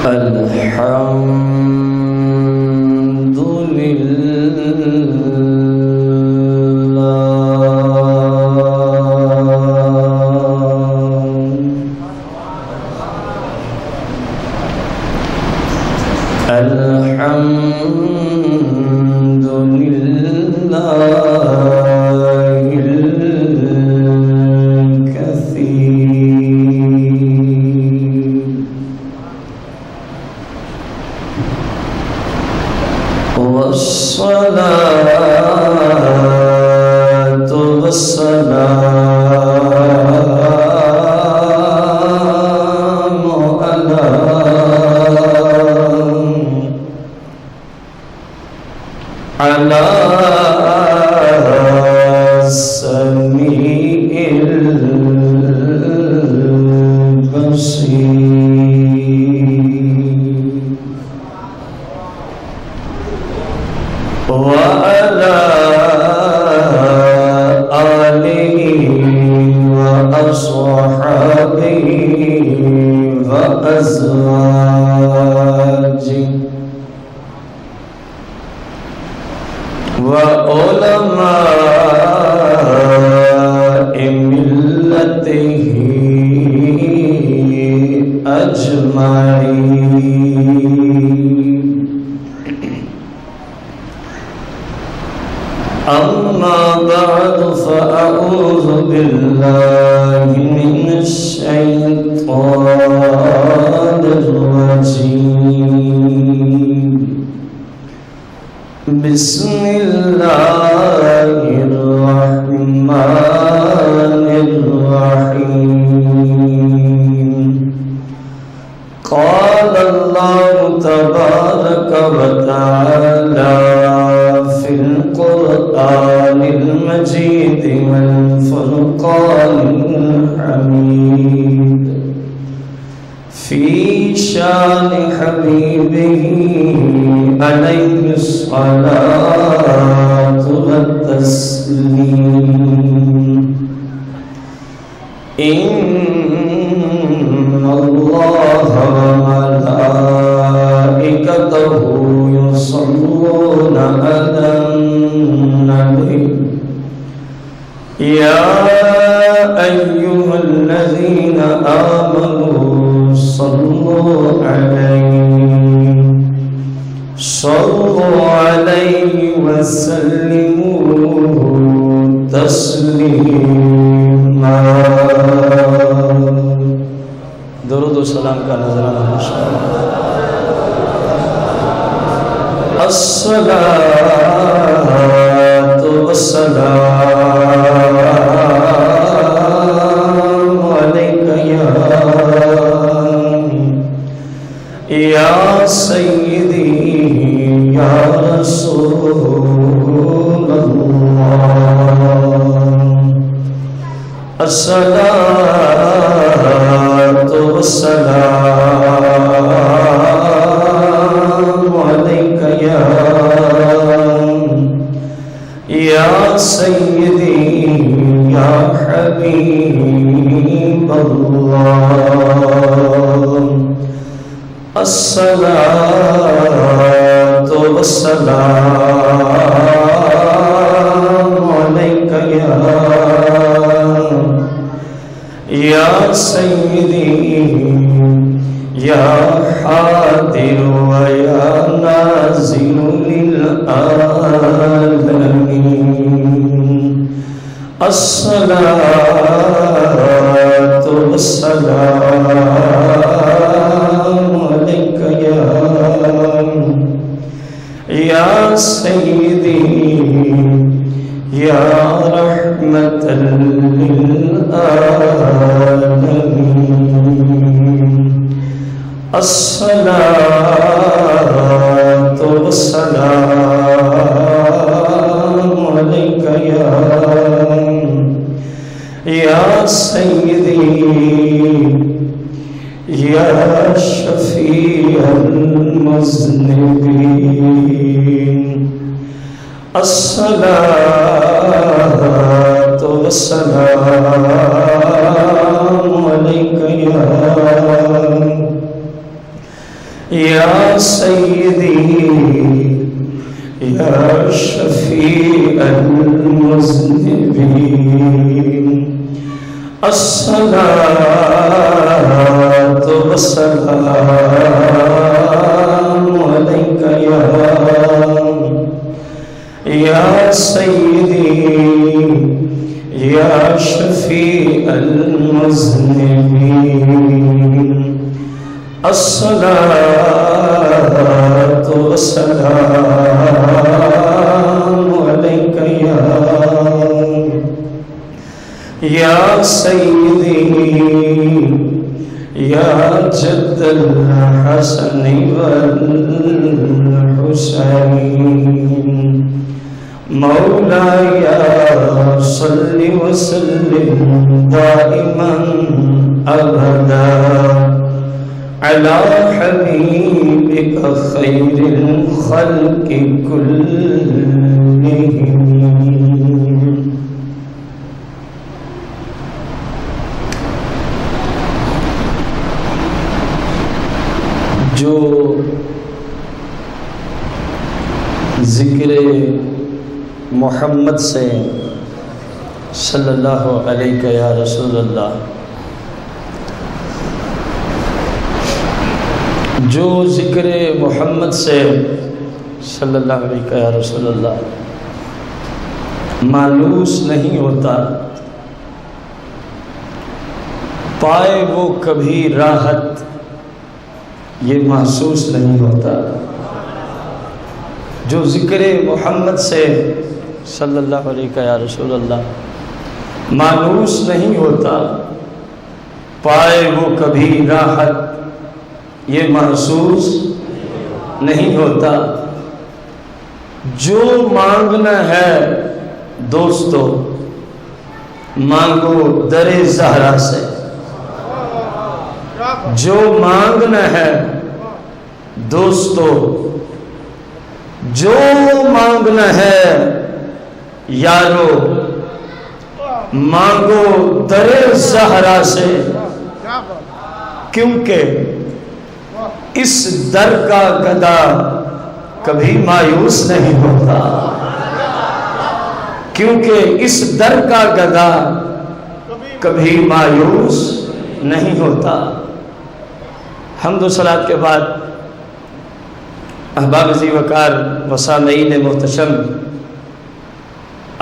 الحمد والصلاة والسلام على السميع البصير وعلى آله وأصحابه وأزواجه وعلماء ملته أجمعين. أما بعد فأعوذ بالله من الشيطان الرجيم. بسم الله الرحمن الرحيم. قال الله تبارك وتعالى في القرآن المجيد والفرقان الحميد في شان حبيبه عليه الصلاة والتسليم. إن الله وملائكته يصلون على النبي يا أيها الذين آمنوا صلوا عليه وسلموا تسلیما. درود و سلام کا نذرانہ الصلاة والسلام علیک یا سیدی یا رسول اللہ. الصلاة والسلام علیک یا سیدی یا حبیب اللہ. الصلاة والسلام علیک یا سیدی یا حاضر و یا نازل للعالمین. الصلاة والسلام علیک یا سیدی یا رحمت للعالمین. الصلاة والسلام علیک یا سیدی یا شفیع المذنبین. الصلاة والسلام علیک يا سيدي يا شفيع المذنبين الصلاة والسلام عليك يا سيدي يا شفيع المذنبين الصلاة والسلام عليك يا سيدي يا جد الحسن والحسين مولاي صل وسلم دائما أبدا على حبيبك خير الخلق كلهم. جو ذکر محمد سے صلی اللہ علیہ یا رسول اللہ، جو ذکر محمد سے صلی اللہ علیہ یا رسول اللہ مانوس نہیں ہوتا، پائے وہ کبھی راحت یہ محسوس نہیں ہوتا. جو ذکر محمد سے صلی اللہ علیہ یا رسول اللہ مانوس نہیں ہوتا، پائے وہ کبھی راحت یہ محسوس نہیں ہوتا. جو مانگنا ہے دوستو مانگو در زہرا سے، جو مانگنا ہے دوستو، جو مانگنا ہے یارو مانگو در زہرا سے، کیونکہ اس در کا گدا کبھی مایوس نہیں ہوتا، کیونکہ اس در کا گدا کبھی مایوس نہیں ہوتا. حمد و صلات کے بعد احباب ذی وقار و سامعین محتشم،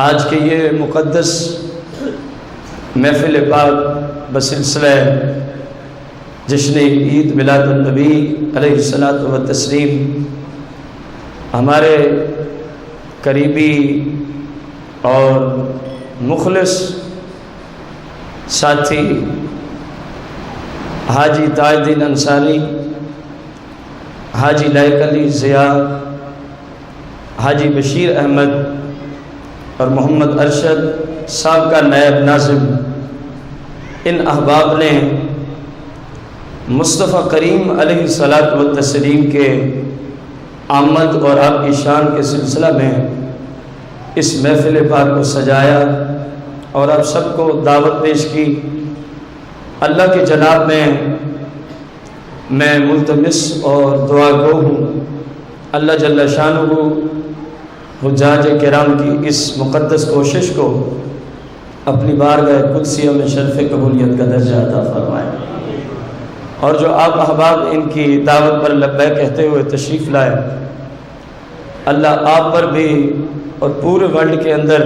آج کے یہ مقدس محفل پاک بسلسلہ جشن عید میلاد النبی علیہ الصلاۃ والتسلیم، ہمارے قریبی اور مخلص ساتھی حاجی تاج الدین انصاری، حاجی لائق علی ضیاء، حاجی بشیر احمد اور محمد ارشد صاحب کا نائب ناظم، ان احباب نے مصطفیٰ کریم علیہ الصلاۃ والتسلیم کے آمد اور آپ کی شان کے سلسلہ میں اس محفل پاک کو سجایا اور آپ سب کو دعوت پیش کی. اللہ کے جناب میں ملتمس اور دعا گو ہوں، اللہ جل شانہ حجاج کرام کی اس مقدس کوشش کو اپنی بارگاہ قدسیہ میں شرف قبولیت کا درجہ عطا فرمائے، اور جو آپ احباب ان کی دعوت پر لبیک کہتے ہوئے تشریف لائے، اللہ آپ پر بھی اور پورے ورلڈ کے اندر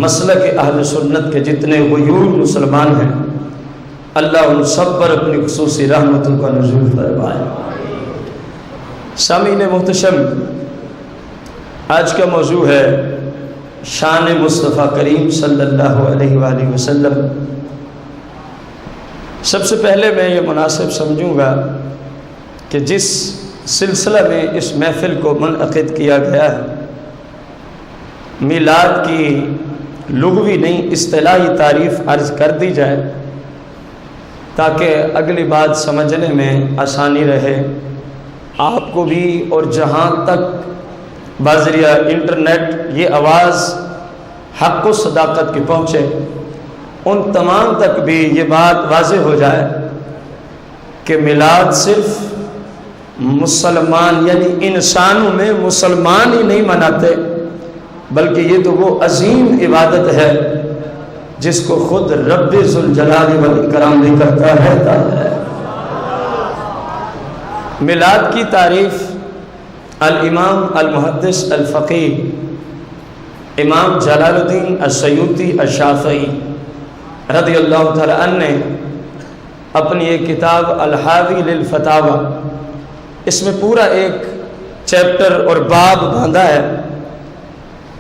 مسلک اہل سنت کے جتنے غیور مسلمان ہیں، اللہ ان سب پر اپنی خصوصی رحمتوں کا نزول فرمائے. سامعین محتشم، آج کا موضوع ہے شان مصطفیٰ کریم صلی اللہ علیہ وآلہ وسلم. سب سے پہلے میں یہ مناسب سمجھوں گا کہ جس سلسلہ میں اس محفل کو منعقد کیا گیا ہے، میلاد کی لغوی نہیں اصطلاحی تعریف عرض کر دی جائے تاکہ اگلی بات سمجھنے میں آسانی رہے، آپ کو بھی اور جہاں تک بذریعہ انٹرنیٹ یہ آواز حق و صداقت کی پہنچے، ان تمام تک بھی یہ بات واضح ہو جائے کہ میلاد صرف مسلمان یعنی انسانوں میں مسلمان ہی نہیں مناتے، بلکہ یہ تو وہ عظیم عبادت ہے جس کو خود رب ذوالجلال والاکرام بھی کرتا رہتا ہے۔ میلاد کی تعریف الامام المحدث الفقیہ امام جلال الدین السیوطی الشافعی رضی اللہ تعالی عنہ نے اپنی ایک کتاب الحاوی للفتاوی، اس میں پورا ایک چیپٹر اور باب باندھا ہے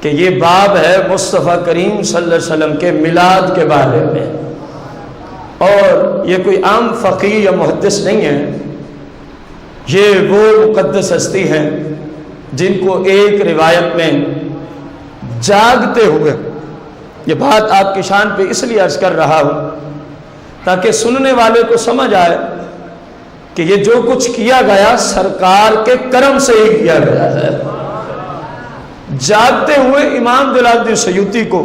کہ یہ باب ہے مصطفیٰ کریم صلی اللہ علیہ وسلم کے میلاد کے بارے میں۔ اور یہ کوئی عام فقیہ یا محدث نہیں ہے، یہ وہ مقدس ہستی ہیں جن کو ایک روایت میں جاگتے ہوئے، یہ بات آپ کی شان پہ اس لیے عرض کر رہا ہوں تاکہ سننے والے کو سمجھ آئے کہ یہ جو کچھ کیا گیا سرکار کے کرم سے ہی کیا گیا ہے۔ جاگتے ہوئے امام جلال الدین سیوطی کو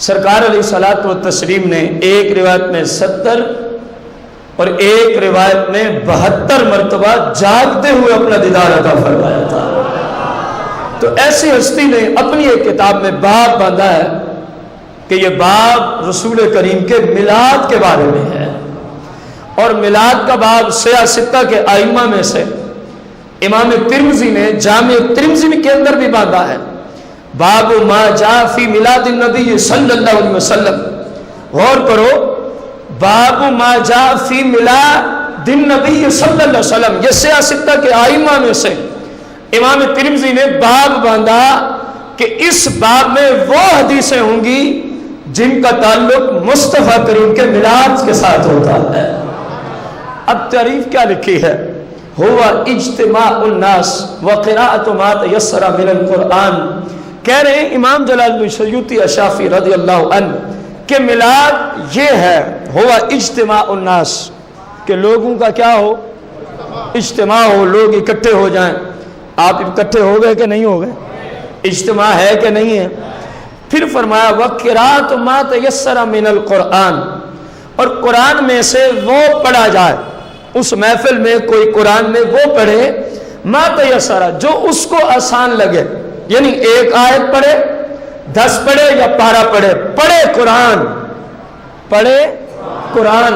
سرکار علیہ الصلوۃ والتسلیم نے ایک روایت میں 70 اور ایک روایت میں 72 مرتبہ جاگتے ہوئے اپنا دیدار عطا فرمایا تھا۔ تو ایسی ہستی نے اپنی ایک کتاب میں باب باندھا ہے کہ یہ باب رسول کریم کے میلاد کے بارے میں ہے، اور میلاد کا باب سیاہ ستہ کے ائمہ میں سے امام ترمذی نے جامع ترمذی کے اندر بھی باندھا ہے، باب ما جاء فی میلاد النبی صلی اللہ علیہ وسلم۔ غور کرو، باب ما جاء فی میلاد النبی صلی اللہ علیہ وسلم، یہ سیاہ ستہ کے ائمہ میں سے امام ترمذی نے باب باندھا کہ اس باب میں وہ حدیثیں ہوں گی جن کا تعلق مصطفیٰ کریم کے میلاد کے ساتھ ہوتا ہے۔ اب تعریف کیا لکھی ہے؟ ہوا اجتماع الناس وقراءۃ ما تیسر من القرآن۔ کہہ رہے ہیں امام جلال الدین سیوطی الشافعی رضی اللہ عنہ کہ میلاد یہ ہے، ہوا اجتماع الناس، کہ لوگوں کا کیا ہو؟ اجتماع ہو، لوگ اکٹھے ہو جائیں۔ آپ اکٹھے ہو گئے کہ نہیں ہو گئے؟ اجتماع ہے کہ نہیں ہے؟ پھر فرمایا وقراءۃ ما تیسر من القرآن، اور قرآن میں سے وہ پڑھا جائے، اس محفل میں کوئی قرآن میں وہ پڑھے ما تیسر، جو اس کو آسان لگے، یعنی ایک آیت پڑھے، 10 پڑھے یا پارہ پڑھے، پڑھے قرآن، پڑھے قرآن۔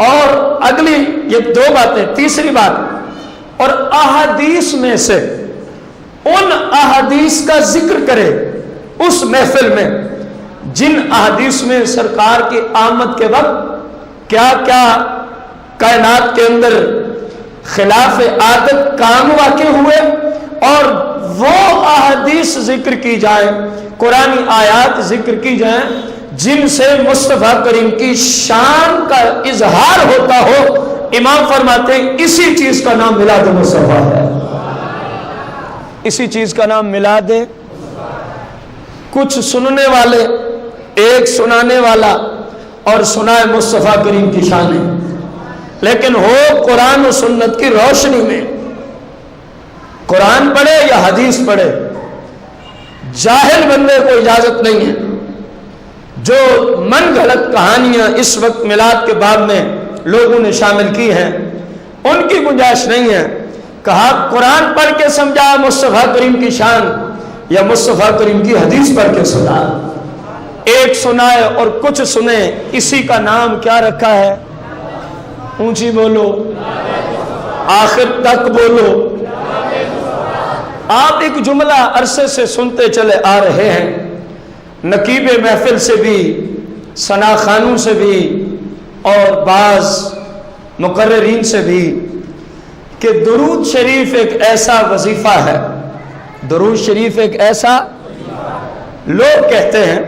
اور اگلی یہ 2 باتیں، تیسری بات، اور احادیث میں سے ان احادیث کا ذکر کرے اس محفل میں جن احادیث میں سرکار کی آمد کے وقت کیا کیا کائنات کے اندر خلاف عادت کام واقع ہوئے، اور وہ احادیث ذکر کی جائیں، قرآنی آیات ذکر کی جائیں جن سے مصطفیٰ کریم کی شان کا اظہار ہوتا ہو۔ امام فرماتے ہیں اسی چیز کا نام میلاد مصطفیٰ ہے، اسی چیز کا نام میلاد ہے۔ کچھ سننے والے، ایک سنانے والا اور سنائے مصطفیٰ کریم کی شان ہے، لیکن ہو قرآن و سنت کی روشنی میں، قرآن پڑھے یا حدیث پڑھے، جاہل بندے کو اجازت نہیں ہے۔ جو من گھڑت کہانیاں اس وقت میلاد کے باب میں لوگوں نے شامل کی ہیں، ان کی گنجائش نہیں ہے۔ کہا قرآن پڑھ کے سمجھا مصطفیٰ کریم کی شان، یا مصطفیٰ کریم کی حدیث پڑھ کے سنا۔ ایک سنائے اور کچھ سنے، اسی کا نام کیا رکھا ہے؟ اونچی بولو، آخر تک بولو۔ آپ ایک جملہ عرصے سے سنتے چلے آ رہے ہیں، نقیب محفل سے بھی، ثنا خانوں سے بھی، اور بعض مقررین سے بھی، کہ درود شریف ایک ایسا وظیفہ ہے، درود شریف ایک ایسا، لوگ کہتے ہیں،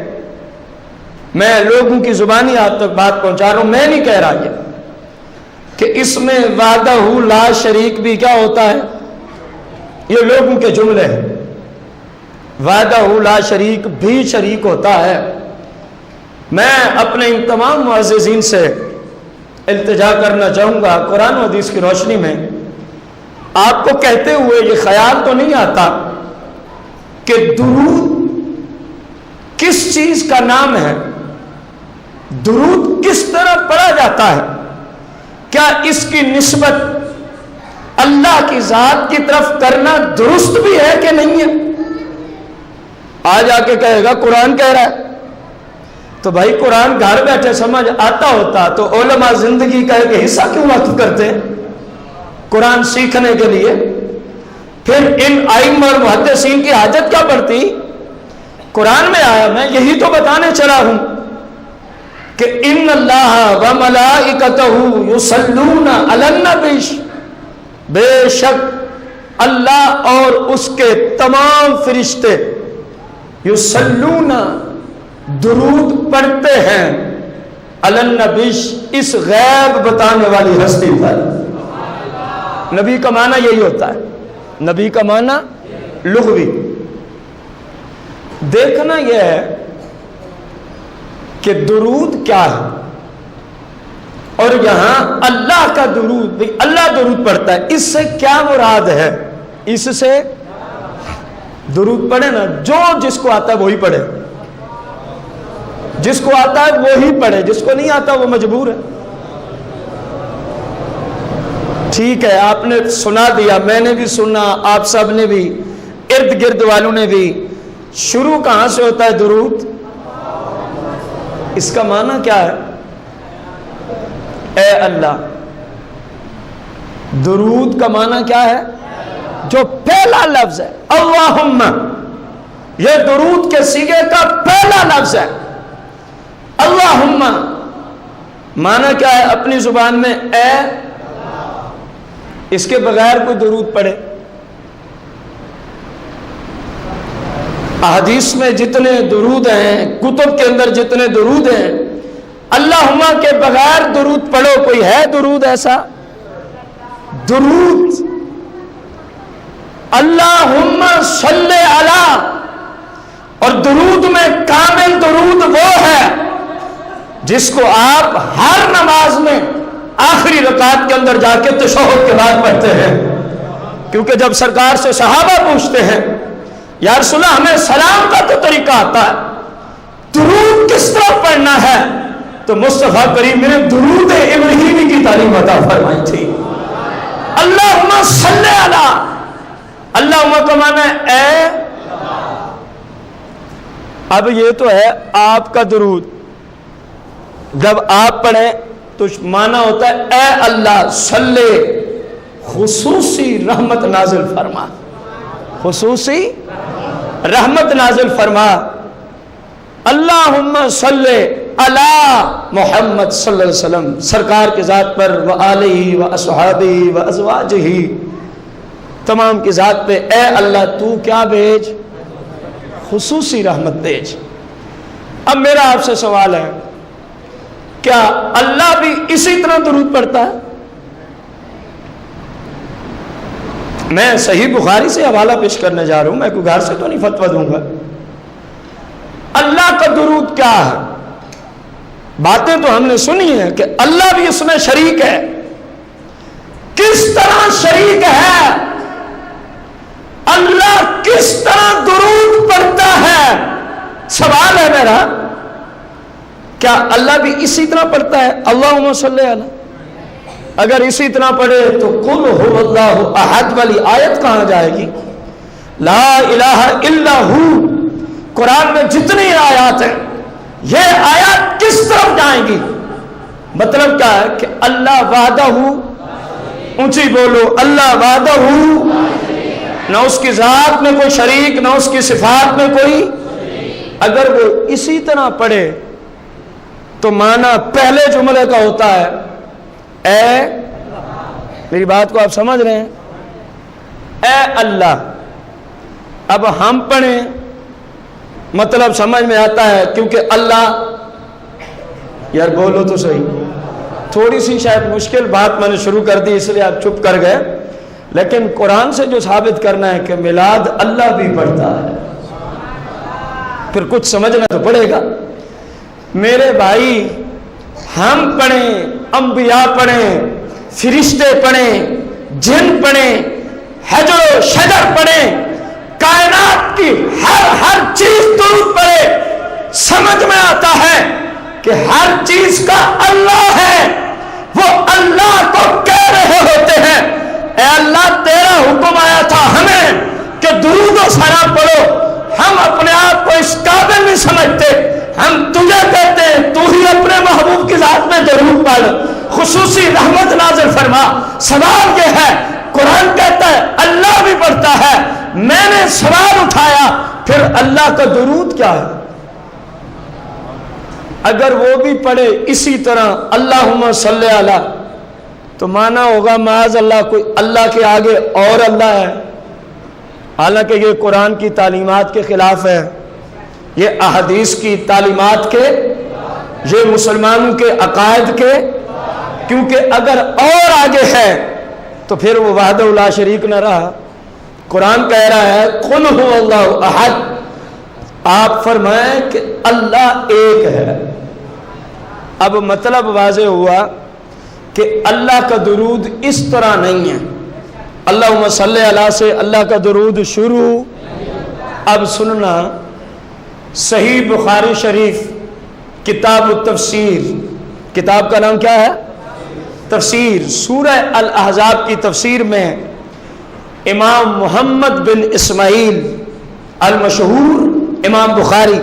میں لوگوں کی زبانی آپ تک بات پہنچا رہا ہوں، میں نہیں کہہ رہا یہ، کہ اس میں وحدہ لا شریک بھی کیا ہوتا ہے، یہ لوگوں کے جملے ہیں، وحدہ لا شریک بھی شریک ہوتا ہے۔ میں اپنے ان تمام معززین سے التجا کرنا چاہوں گا، قرآن و حدیث کی روشنی میں آپ کو کہتے ہوئے یہ خیال تو نہیں آتا کہ درود کس چیز کا نام ہے، درود کس طرح پڑھا جاتا ہے، کیا اس کی نسبت اللہ کی ذات کی طرف کرنا درست بھی ہے کہ نہیں ہے؟ آج آ کے کہے گا قرآن کہہ رہا ہے، تو بھائی قرآن گھر بیٹھے سمجھ آتا ہوتا تو علماء زندگی کا ایک حصہ کیوں وقف کرتے ہیں قرآن سیکھنے کے لیے؟ پھر ان ائمہ اور محدثین کی حاجت کیا پڑتی؟ قرآن میں آیا، میں یہی تو بتانے چلا ہوں کہ ان اللہ و ملائکتہ یصلون علی النبی، بے شک اللہ اور اس کے تمام فرشتے یصلون درود پڑھتے ہیں علی النبی، اس غیب بتانے والی ہستی پر۔ نبی کا معنی یہی ہوتا ہے، نبی کا معنی لغوی۔ دیکھنا یہ ہے کہ درود کیا ہے، اور یہاں اللہ کا درود، بھی اللہ درود پڑھتا ہے، اس سے کیا مراد ہے؟ اس سے درود پڑھے نا، جو جس کو آتا ہے وہی پڑھے، جس کو آتا ہے وہی پڑھے، جس کو نہیں آتا وہ مجبور ہے۔ ٹھیک ہے، آپ نے سنا دیا، میں نے بھی سنا، آپ سب نے بھی، ارد گرد والوں نے بھی۔ شروع کہاں سے ہوتا ہے درود؟ اس کا معنی کیا ہے؟ اے اللہ۔ درود کا معنی کیا ہے؟ جو پہلا لفظ ہے اللہم، یہ درود کے صیغے کا پہلا لفظ ہے اللہم۔ معنی کیا ہے اپنی زبان میں؟ اے، اس کے بغیر کوئی درود پڑھے؟ احادیث میں جتنے درود ہیں، کتب کے اندر جتنے درود ہیں، اللہم کے بغیر درود پڑھو، کوئی ہے درود ایسا؟ درود اللہم صلی علی، اور درود میں کامل درود وہ ہے جس کو آپ ہر نماز میں آخری رکعت کے اندر جا کے تشہد کے بعد پڑھتے ہیں، کیونکہ جب سرکار سے صحابہ پوچھتے ہیں یا رسول اللہ ہمیں سلام کا تو طریقہ آتا ہے، درود کس طرح پڑھنا ہے؟ تو مصطفیٰ کریم نے درود ابراہیمی کی تعلیم عطا فرمائی تھی۔ اللہم صلی علی، اللہم کا معنی اے۔ اب یہ تو ہے آپ کا درود، جب آپ پڑھیں تو معنی ہوتا ہے اے اللہ صلی، خصوصی رحمت نازل فرما، خصوصی رحمت نازل فرما۔ اللہم صلی علی محمد صلی اللہ علیہ وسلم، سرکار کے ذات پر، وآلہ واصحابہ وازواجہ، تمام کی ذات پہ اے اللہ تو کیا بھیج؟ خصوصی رحمت بھیج۔ اب میرا آپ سے سوال ہے، کیا اللہ بھی اسی طرح درود پڑھتا ہے؟ میں صحیح بخاری سے حوالہ پیش کرنے جا رہا ہوں، میں کوئی گھر سے تو نہیں فتویٰ دوں گا۔ اللہ کا درود کیا ہے؟ باتیں تو ہم نے سنی ہیں کہ اللہ بھی اس میں شریک ہے۔ کس طرح شریک ہے؟ اللہ کس طرح درود پڑھتا ہے؟ سوال ہے میرا، کیا اللہ بھی اسی طرح پڑھتا ہے؟ اللہم صلی علی، اگر اسی طرح پڑھے تو قل هو اللہ احد والی آیت کہاں جائے گی؟ لا الہ الا ہو، قرآن میں جتنی آیات ہیں یہ آیات کس طرف جائیں گی؟ مطلب کیا ہے کہ اللہ وحدہ، اونچی بولو، اللہ وحدہ، نہ اس کی ذات میں کوئی شریک، نہ اس کی صفات میں کوئی۔ اگر وہ اسی طرح پڑھے تو معنی پہلے جملے کا ہوتا ہے اے، میری بات کو آپ سمجھ رہے ہیں؟ اے اللہ۔ اب ہم پڑھیں مطلب سمجھ میں آتا ہے، کیونکہ اللہ، یار بولو تو صحیح، تھوڑی سی شاید مشکل بات میں نے شروع کر دی اس لیے آپ چپ کر گئے، لیکن قرآن سے جو ثابت کرنا ہے کہ میلاد اللہ بھی پڑھتا ہے، پھر کچھ سمجھنا تو پڑے گا۔ میرے بھائی، ہم پڑھیں، انبیاء پڑھیں، فرشتے پڑھیں، جن پڑھیں، حجر و شجر پڑھیں، کائنات کی ہر چیز درود پڑھے، سمجھ میں آتا ہے کہ ہر چیز کا اللہ ہے۔ وہ اللہ کو کہہ رہے ہوتے ہیں اے اللہ تیرا حکم آیا تھا ہمیں کہ درود و سلام پڑھو، ہم اپنے آپ کو اس قابل نہیں سمجھتے، ہم تجھے کہتے ہیں تو ہی اپنے محبوب کی ذات میں درود پڑھ، خصوصی رحمت نازل فرما۔ سوال یہ ہے، قرآن کہتا ہے اللہ بھی پڑھتا ہے، میں نے سوال اٹھایا پھر اللہ کا درود کیا ہے؟ اگر وہ بھی پڑھے اسی طرح اللہم صلی علی، تو مانا ہوگا معاذ اللہ کوئی اللہ کے آگے اور اللہ ہے، حالانکہ یہ قرآن کی تعلیمات کے خلاف ہے، یہ احادیث کی تعلیمات کے، یہ مسلمانوں کے عقائد کے، کیونکہ اگر اور آگے ہے تو پھر وہ وحدہ لا شریک نہ رہا۔ قرآن کہہ رہا ہے قل هو اللہ احد، آپ فرمائیں کہ اللہ ایک ہے۔ اب مطلب واضح ہوا کہ اللہ کا درود اس طرح نہیں ہے، اللہم صلی علی سے اللہ کا درود شروع۔ اب سننا، صحیح بخاری شریف کتاب التفسیر، کتاب کا نام کیا ہے؟ تفسیر، سورہ الاحزاب کی تفسیر میں امام محمد بن اسماعیل المشہور امام بخاری،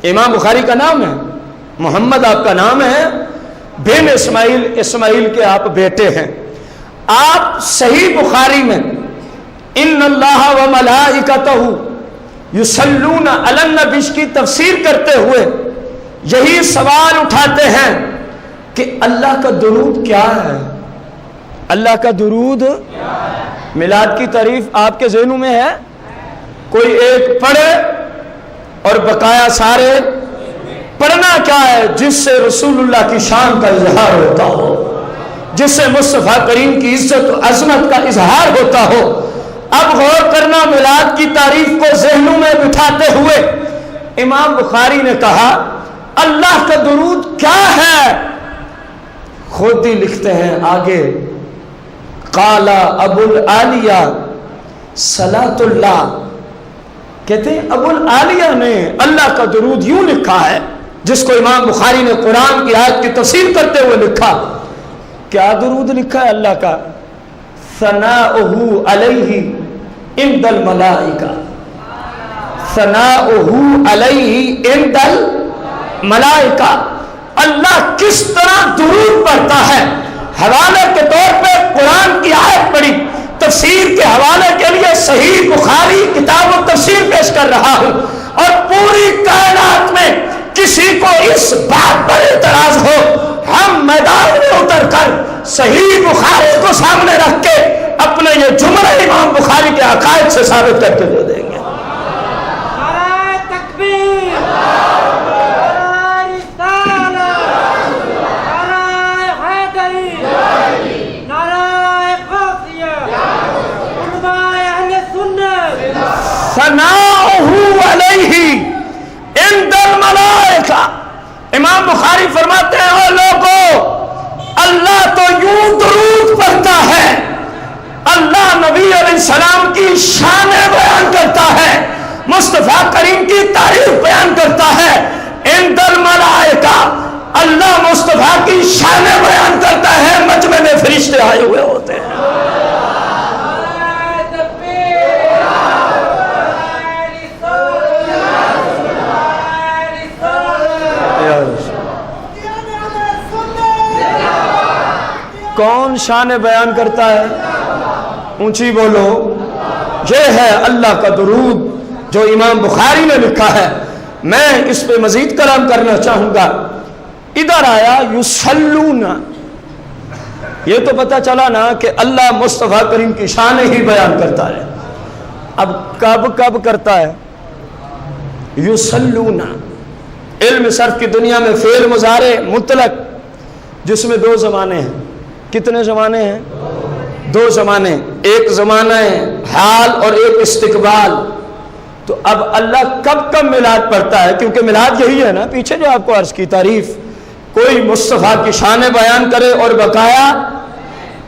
امام بخاری کا نام ہے محمد، آپ کا نام ہے، بن اسماعیل، اسماعیل کے آپ بیٹے ہیں۔ آپ صحیح بخاری میں ان اللہ و ملائکتہ یصلون علی النبی کی تفسیر کرتے ہوئے یہی سوال اٹھاتے ہیں کہ اللہ کا درود کیا ہے؟ اللہ کا درود میلاد کی تعریف آپ کے ذہنوں میں ہے؟ کوئی ایک پڑھے اور بقایا سارے؟ پڑھنا کیا ہے؟ جس سے رسول اللہ کی شان کا اظہار ہوتا ہو، جس سے مصطفیٰ کریم کی عزت و عظمت کا اظہار ہوتا ہو۔ اب غور کرنا، میلاد کی تعریف کو ذہنوں میں بٹھاتے ہوئے امام بخاری نے کہا اللہ کا درود کیا ہے؟ خود ہی لکھتے ہیں آگے، قال ابو العالیہ صلاۃ اللہ، کہتے ہیں ابو العالیہ نے اللہ کا درود یوں لکھا ہے، جس کو امام بخاری نے قرآن کی آیت کی تفسیر کرتے ہوئے لکھا۔ کیا درود لکھا ہے اللہ کا؟ ثناؤہ علیہ عند الملائکہ، ثناؤہ علیہ عند الملائکہ، اللہ کس طرح درود پڑھتا ہے۔ حوالے کے طور پہ قرآن کی آیت پڑھی، تفسیر کے حوالے کے لیے صحیح بخاری کتاب و تفسیر پیش کر رہا ہوں، اور پوری کائنات میں کسی کو اس بات پر اعتراض ہو، ہم میدان میں اتر کر صحیح بخاری کو سامنے رکھ کے اپنے یہ جملہ امام بخاری کے عقائد سے ثابت کر کے دے دیں گے۔ نعرہ تکبیر، نعرہ رسالت، نعرہ حیدری، نعرہ غوثیہ، علماء اہل سنت۔ ثناؤہ علیہ عند الملائکہ، امام بخاری فرماتے ہیں او لوگو، اللہ تو یوں درود پڑھتا ہے، اللہ نبی علیہ السلام کی شان بیان کرتا ہے، مصطفیٰ کریم کی تعریف بیان کرتا ہے، عند الملائکہ، اللہ مصطفیٰ کی شان بیان کرتا ہے، مجمع میں فرشتے آئے ہوئے ہوتے ہیں۔ کون شان بیان کرتا ہے؟ اونچی بولو، یہ ہے اللہ کا درود جو امام بخاری نے لکھا ہے۔ میں اس پہ مزید کلام کرنا چاہوں گا۔ ادھر آیا یصلون، یہ تو پتہ چلا نا کہ اللہ مصطفیٰ کریم کی شان ہی بیان کرتا ہے۔ اب کب کب کرتا ہے؟ یصلون، علم صرف کی دنیا میں فعل مضارع مطلق جس میں دو زمانے ہیں۔ کتنے زمانے ہیں؟ دو زمانے، ایک زمانہ حال اور ایک استقبال۔ تو اب اللہ کب کب میلاد پڑھتا ہے؟ کیونکہ میلاد یہی ہے نا، پیچھے جو آپ کو عرض کی تعریف، کوئی مصطفیٰ کی شان بیان کرے اور بقایا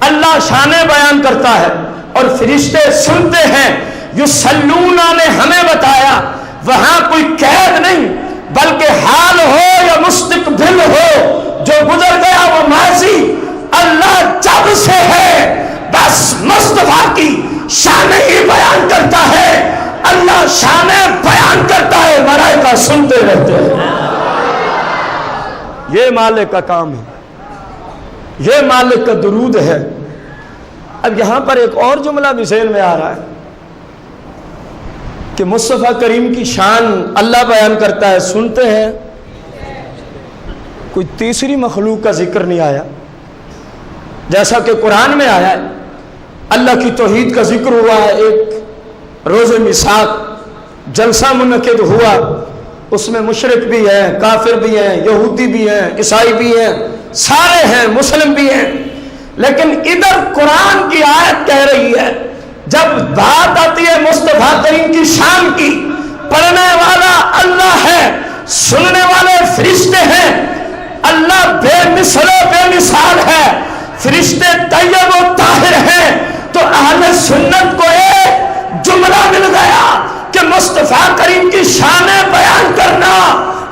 اللہ شان بیان کرتا ہے اور فرشتے سنتے ہیں۔ یصلون نے ہمیں بتایا وہاں کوئی قید نہیں، بلکہ حال ہو یا مستقبل ہو، جو گزر گیا وہ ماضی، اللہ جب سے ہے بس مصطفیٰ کی شان ہی بیان کرتا ہے، اللہ شان بیان کرتا ہے، ملائکہ سنتے رہتے ہیں۔ یہ مالک کا کام ہے، یہ مالک کا درود ہے۔ اب یہاں پر ایک اور جملہ بھی ذہن میں آ رہا ہے کہ مصطفیٰ کریم کی شان اللہ بیان کرتا ہے، سنتے ہیں، کوئی تیسری مخلوق کا ذکر نہیں آیا، جیسا کہ قرآن میں آیا ہے۔ اللہ کی توحید کا ذکر ہوا ہے، ایک روز میثاق جلسہ منعقد ہوا، اس میں مشرک بھی ہیں، کافر بھی ہیں، یہودی بھی ہیں، عیسائی بھی ہیں، سارے ہیں، مسلم بھی ہیں، لیکن ادھر قرآن کی آیت کہہ رہی ہے جب بات آتی ہے مصطفیٰ کریم کی شان کی، پڑھنے والا اللہ ہے، سننے والے فرشتے ہیں، اللہ بے مثل و بے مثال ہے، فرشتے طیب و طاہر ہیں، تو اہل سنت کو ایک جملہ مل گیا کہ مصطفیٰ کریم کی شان بیان کرنا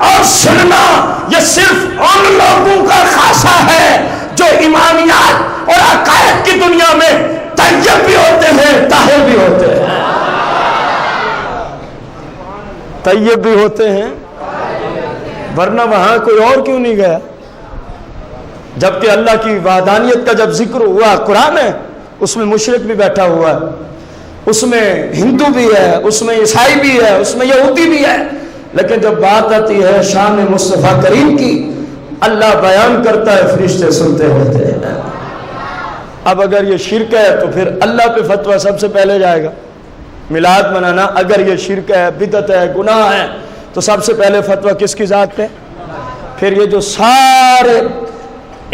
اور سننا یہ صرف ان لوگوں کا خاصہ ہے جو ایمانیات اور عقائد کی دنیا میں طیب بھی ہوتے ہیں، طاہر بھی ہوتے ہیں، طیب بھی ہوتے ہیں، ورنہ وہاں کوئی اور کیوں نہیں گیا؟ جبکہ اللہ کی وحدانیت کا جب ذکر ہوا، قرآن ہے اس میں مشرک بھی بیٹھا ہوا ہے، اس میں ہندو بھی ہے، اس میں عیسائی بھی ہے، اس میں یہودی بھی ہے، لیکن جب بات آتی ہے شان مصطفیٰ کریم کی، اللہ بیان کرتا ہے، فرشتے سنتے ہوتے ہیں۔ اب اگر یہ شرک ہے تو پھر اللہ پہ فتویٰ سب سے پہلے جائے گا۔ میلاد منانا اگر یہ شرک ہے، بدعت ہے، گناہ ہے، تو سب سے پہلے فتویٰ کس کی ذات پہ؟ پھر یہ جو سارے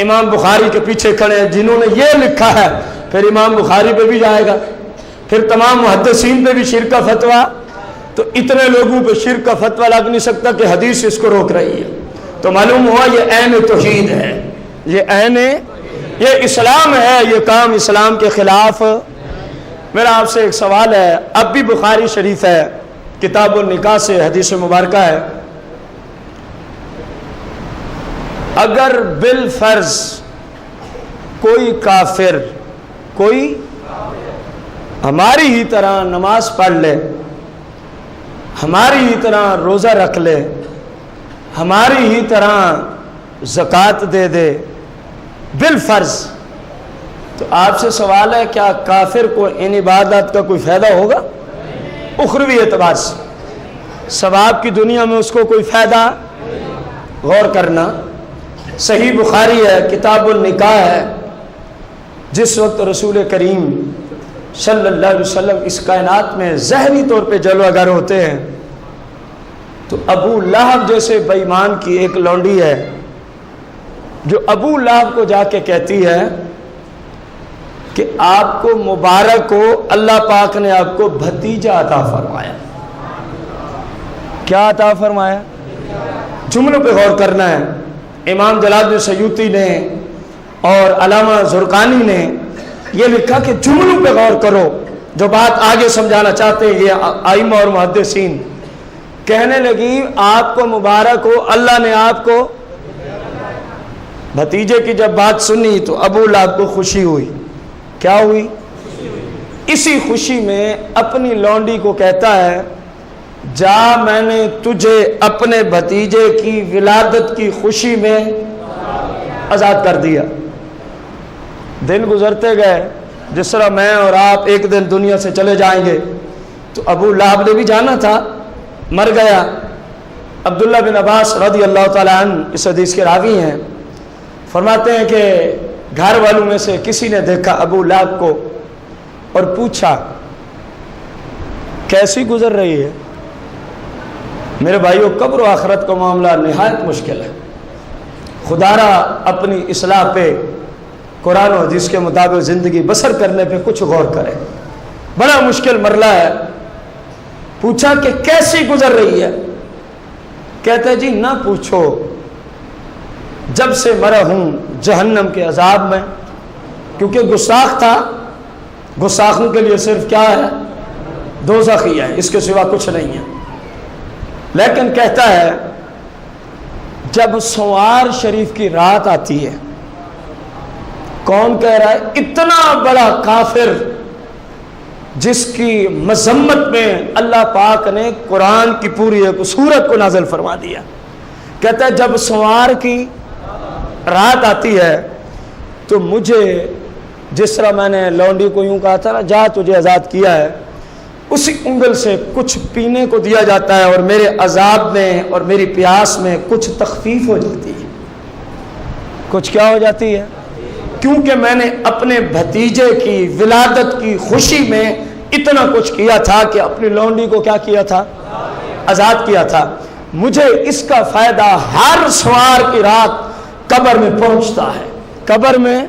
امام بخاری کے پیچھے کھڑے ہیں جنہوں نے یہ لکھا ہے، پھر امام بخاری پہ بھی جائے گا، پھر تمام محدثین پہ بھی شرک کا فتویٰ۔ تو اتنے لوگوں پہ شرک کا فتویٰ لگ نہیں سکتا کہ حدیث اس کو روک رہی ہے۔ تو معلوم ہوا یہ عین توحید ہے، یہ اسلام ہے، یہ کام اسلام کے خلاف۔ میرا آپ سے ایک سوال ہے، اب بھی بخاری شریف ہے، کتاب النکاح سے حدیث مبارکہ ہے، اگر بالفرض کوئی کافر کوئی ہماری ہی طرح نماز پڑھ لے، ہماری ہی طرح روزہ رکھ لے، ہماری ہی طرح زکوٰۃ دے دے بالفرض، تو آپ سے سوال ہے کیا کافر کو ان عبادات کا کوئی فائدہ ہوگا؟ اخروی اعتبار سے ثواب کی دنیا میں اس کو کوئی فائدہ؟ غور کرنا، صحیح بخاری ہے، کتاب النکاح ہے، جس وقت رسول کریم صلی اللہ علیہ وسلم اس کائنات میں ظاہری طور پہ جلوہ گر ہوتے ہیں، تو ابو لہب جیسے بے ایمان کی ایک لونڈی ہے جو ابو لہب کو جا کے کہتی ہے کہ آپ کو مبارک ہو، اللہ پاک نے آپ کو بھتیجا عطا فرمایا۔ کیا عطا فرمایا؟ جملوں پہ غور کرنا ہے۔ امام جلال الدین سیوطی نے اور علامہ زرقانی نے یہ لکھا کہ جملوں پہ غور کرو، جو بات آگے سمجھانا چاہتے ہیں یہ ائمہ اور محدثین۔ کہنے لگی آپ کو مبارک ہو، اللہ نے آپ کو بھتیجے کی جب بات سنی تو ابو لہب کو خوشی ہوئی۔ کیا ہوئی؟ اسی خوشی میں اپنی لونڈی کو کہتا ہے جا، میں نے تجھے اپنے بھتیجے کی ولادت کی خوشی میں آزاد کر دیا۔ دن گزرتے گئے، جس طرح میں اور آپ ایک دن دنیا سے چلے جائیں گے، تو ابو لہب نے بھی جانا تھا، مر گیا۔ عبداللہ بن عباس رضی اللہ تعالیٰ عنہ اس حدیث کے راوی ہیں، فرماتے ہیں کہ گھر والوں میں سے کسی نے دیکھا ابو لہب کو اور پوچھا کیسی گزر رہی ہے؟ میرے بھائیوں، قبر و آخرت کا معاملہ نہایت مشکل ہے، خدا را اپنی اصلاح پہ قرآن و حدیث کے مطابق زندگی بسر کرنے پہ کچھ غور کرے، بڑا مشکل مرحلہ ہے۔ پوچھا کہ کیسی گزر رہی ہے؟ کہتے جی نہ پوچھو، جب سے مرا ہوں جہنم کے عذاب میں، کیونکہ گستاخ تھا، گستاخوں کے لیے صرف کیا ہے؟ دوزخ ہی ہے، اس کے سوا کچھ نہیں ہے۔ لیکن کہتا ہے جب سوار شریف کی رات آتی ہے، کون کہہ رہا ہے؟ اتنا بڑا کافر جس کی مذمت میں اللہ پاک نے قرآن کی پوری ایک سورت کو نازل فرما دیا. کہتا ہے جب سوار کی رات آتی ہے تو مجھے جس طرح میں نے لونڈی کو یوں کہا تھا نا جا تجھے آزاد کیا ہے، اسی انگل سے کچھ پینے کو دیا جاتا ہے اور میرے عذاب میں اور میری پیاس میں کچھ تخفیف ہو جاتی ہے. کچھ کیا ہو جاتی ہے؟ کیونکہ میں نے اپنے بھتیجے کی ولادت کی خوشی میں اتنا کچھ کیا تھا کہ اپنی لونڈی کو کیا کیا تھا؟ آزاد کیا تھا. مجھے اس کا فائدہ ہر سوار کی رات قبر میں پہنچتا ہے. قبر میں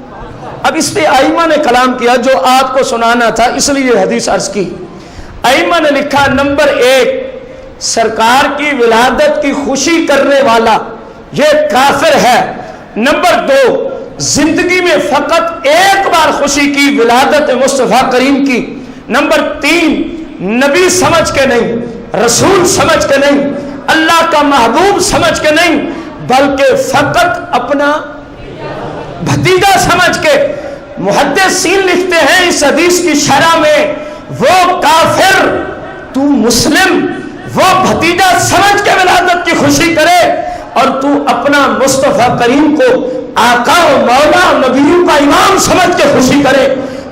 اب اس پہ ائمہ نے کلام کیا جو آپ کو سنانا تھا، اس لیے یہ حدیث عرض کی. ائمہ نے لکھا نمبر 1 سرکار کی ولادت کی خوشی کرنے والا یہ کافر ہے. نمبر 2 زندگی میں فقط ایک بار خوشی کی ولادت مصطفیٰ کریم کی. نمبر 3 نبی سمجھ کے نہیں، رسول سمجھ کے نہیں، اللہ کا محبوب سمجھ کے نہیں، بلکہ فقط اپنا بھتیجا سمجھ کے. محدثین لکھتے ہیں اس حدیث کی شرح میں وہ کافر تو مسلم وہ بھتیجا سمجھ کے ولادت کی خوشی کرے اور تو اپنا مصطفیٰ کریم کو آقا و مولا نبیوں کا امام سمجھ کے خوشی کرے.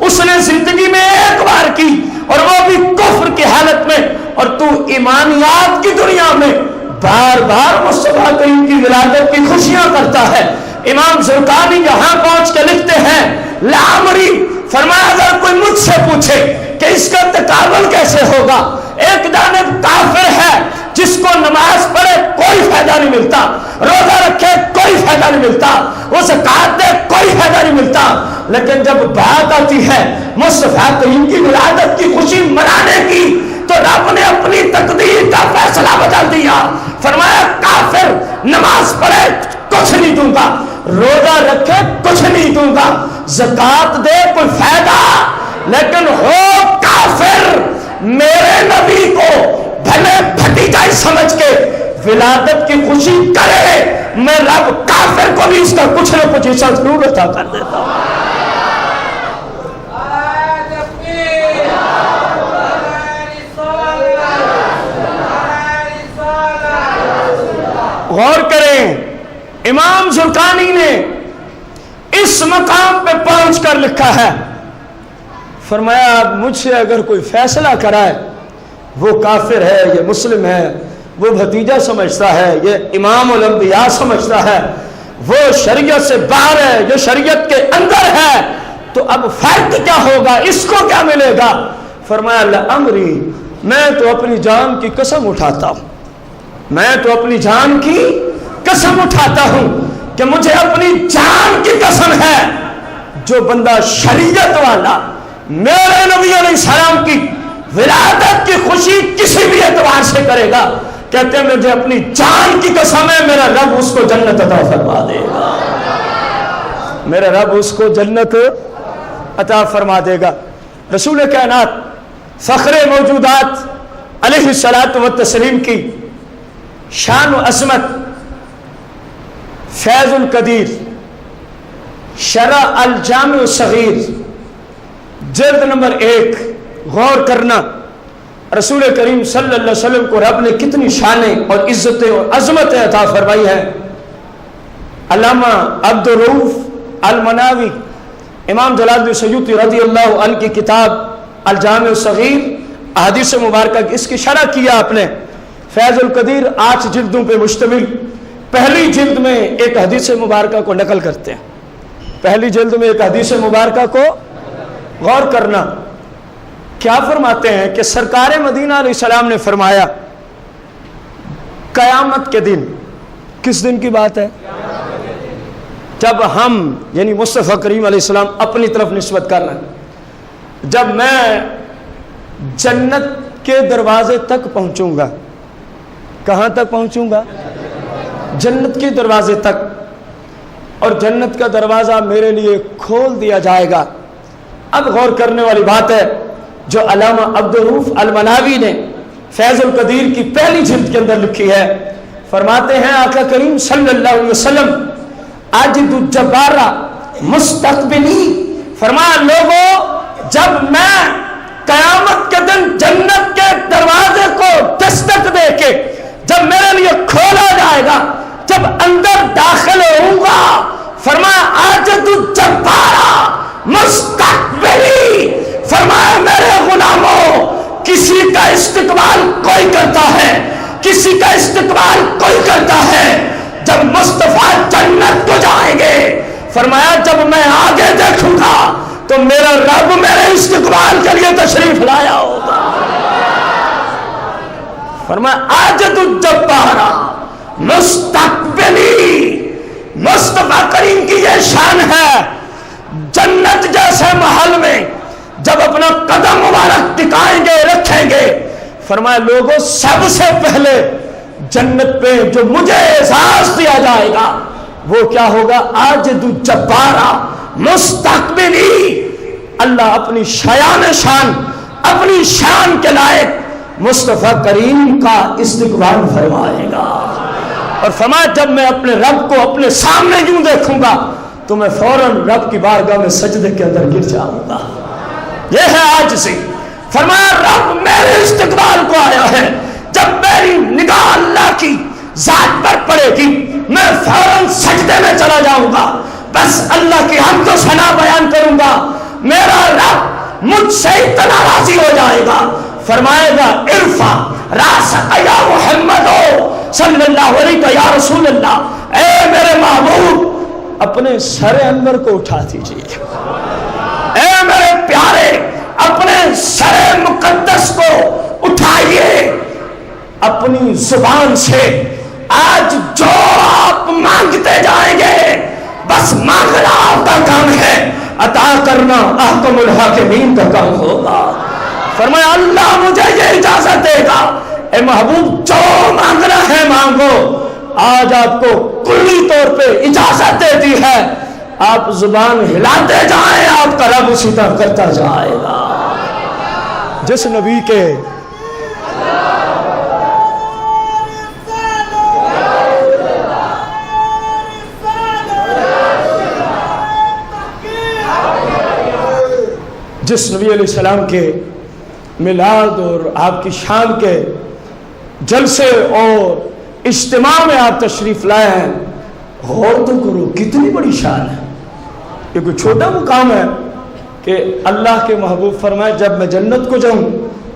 اس نے زندگی میں ایک بار کی اور وہ بھی کفر کی حالت میں، اور تو ایمانیات کی دنیا میں بار بار مصطفیٰ کریم کی ولادت کی خوشیاں کرتا ہے. امام زرقانی یہاں پہنچ کے لکھتے ہیں لامری فرمایا اگر کوئی مجھ سے پوچھے کہ اس کا تقابل کیسے ہوگا، ایک جانب کافر ہے جس کو نماز پڑھے کوئی فائدہ نہیں ملتا، روزہ رکھے کوئی فائدہ نہیں ملتا، وہ زکات دے کوئی فائدہ نہیں ملتا، لیکن جب بات آتی ہے مصطفیٰ کریم کی ولادت کی خوشی منانے کی تو رب نے اپنی تقدیر کا فیصلہ بدل دیا. فرمایا کافر نماز پڑھے کچھ نہیں دوں گا، روزہ رکھے کچھ نہیں دوں گا، زکات دے کوئی فائدہ، لیکن ہو کافر میرے نبی کو بھلے بھتیجا ہی سمجھ کے ولادت کی خوشی کرے، میں رب کافر کو بھی اس کا کچھ نہ کچھ حصہ ضرور عطا کر دیتا ہوں. غور کریں امام زرقانی نے اس مقام پہ پہنچ کر لکھا ہے، فرمایا مجھ سے اگر کوئی فیصلہ کرائے وہ کافر ہے، یہ مسلم ہے، وہ بھتیجا سمجھتا ہے، یہ امام الانبیاء سمجھتا ہے، وہ شریعت سے باہر ہے، یہ شریعت کے اندر ہے، تو اب فرق کیا ہوگا، اس کو کیا ملے گا؟ فرمایا لعمری میں تو اپنی جان کی قسم اٹھاتا ہوں، میں تو اپنی جان کی قسم اٹھاتا ہوں کہ مجھے اپنی جان کی قسم ہے جو بندہ شریعت والا میرے نبی علیہ السلام کی ولادت کی خوشی کسی بھی اعتبار سے کرے گا، کہتے ہیں مجھے اپنی جان کی قسم ہے میرا رب اس کو جنت عطا فرما دے گا، میرا رب اس کو جنت عطا فرما دے گا. رسول کائنات فخر موجودات علیہ الصلاۃ والتسلیم کی شان و عظمت فیض القدیر شرح الجامع الصغیر جلد نمبر 1 غور کرنا. رسول کریم صلی اللہ علیہ وسلم کو رب نے کتنی شانیں اور عزتیں اور عظمتیں عطا فرمائی ہیں. علامہ عبد الرؤوف المناوی امام جلال الدین سیوطی رضی اللہ عنہ کی کتاب الجامع الصغیر احادیث مبارکہ اس کی شرح کیا آپ نے. فیض القدیر 8 جلدوں پہ مشتمل. پہلی جلد میں ایک حدیث مبارکہ کو نقل کرتے ہیں، پہلی جلد میں ایک حدیث مبارکہ کو غور کرنا. کیا فرماتے ہیں کہ سرکار مدینہ علیہ السلام نے فرمایا قیامت کے دن، کس دن کی بات ہے؟ جب ہم یعنی مصطفیٰ کریم علیہ السلام اپنی طرف نسبت کر رہے ہیں، جب میں جنت کے دروازے تک پہنچوں گا. کہاں تک پہنچوں گا؟ جنت کے دروازے تک، اور جنت کا دروازہ میرے لیے کھول دیا جائے گا. اب غور کرنے والی بات ہے جو علامہ عبد الرؤوف المناوی نے فیض القدیر کی پہلی جلد کے اندر لکھی ہے. فرماتے ہیں آقا کریم صلی اللہ علیہ وسلم اجد الجبارہ مستقبلی، فرمایا لوگوں جب میں قیامت کے دن جنت کے دروازے کو دستک دے کے جب میرے لیے کھولا جائے گا، جب اندر داخل ہوں گا، فرمایا عاجز الجبارہ مستقبلی، فرمایا میرے غلاموں کسی کا استقبال کوئی کرتا ہے، کسی کا استقبال کوئی کرتا ہے۔ جب مصطفیٰ جنت کو جائیں گے، فرمایا جب میں آگے دیکھوں گا تو میرا رب میرے استقبال کے لیے تشریف لایا ہوگا۔ فرمایا عاجز الجبارہ مستقبلی، مصطفیٰ کریم کی یہ شان ہے۔ جنت جیسے محل میں جب اپنا قدم مبارک ٹکائیں گے، رکھیں گے، فرمایا لوگوں سب سے پہلے جنت پہ جو مجھے احساس دیا جائے گا وہ کیا ہوگا؟ عاجز الجبارہ مستقبلی۔ اللہ اپنی شان اپنی شان کے لائق مصطفیٰ کریم کا استقبال فرمائے گا، اور فرمایا جب میں اپنے رب کو اپنے سامنے یوں دیکھوں گا تو میں فوراً رب کی بارگاہ میں سجدے کے اندر گر جاؤں گا۔ یہ ہے عاجزی۔ فرمایا رب میرے استقبال کو آیا ہے، جب میری نگاہ اللہ کی ذات پر پڑے گی میں فوراً سجدے میں چلا جاؤں گا، بس اللہ کی حمد و ثنا بیان کروں گا، میرا رب مجھ سے اتنا راضی ہو جائے گا، فرمائے گا ارفع راسک یا محمد صلی اللہ علیہ یا رسول اللہ، اے میرے محبوب اپنے سر انور کو اٹھا دیجیے، اے میرے پیارے اپنے سر مقدس کو اٹھائیے، اپنی زبان سے آج جو آپ مانگتے جائیں گے بس مانگنا آپ کا کام ہے، عطا کرنا احکم الحاکمین کا کام ہوگا۔ فرمایا اللہ مجھے یہ اجازت دے گا، اے محبوب جو مانگنا ہے مانگو، آج آپ کو کلی طور پہ اجازت دے دی ہے، آپ زبان ہلاتے جائیں، آپ کا رب اسی طرح کرتا جائے گا۔ جس نبی کے جس نبی علیہ السلام کے میلاد اور آپ کی شان کے جلسے اور اجتماع میں آپ تشریف لائے ہیں، غور تو کرو کتنی بڑی شان ہے۔ یہ کوئی چھوٹا مقام ہے کہ اللہ کے محبوب فرمائے جب میں جنت کو جاؤں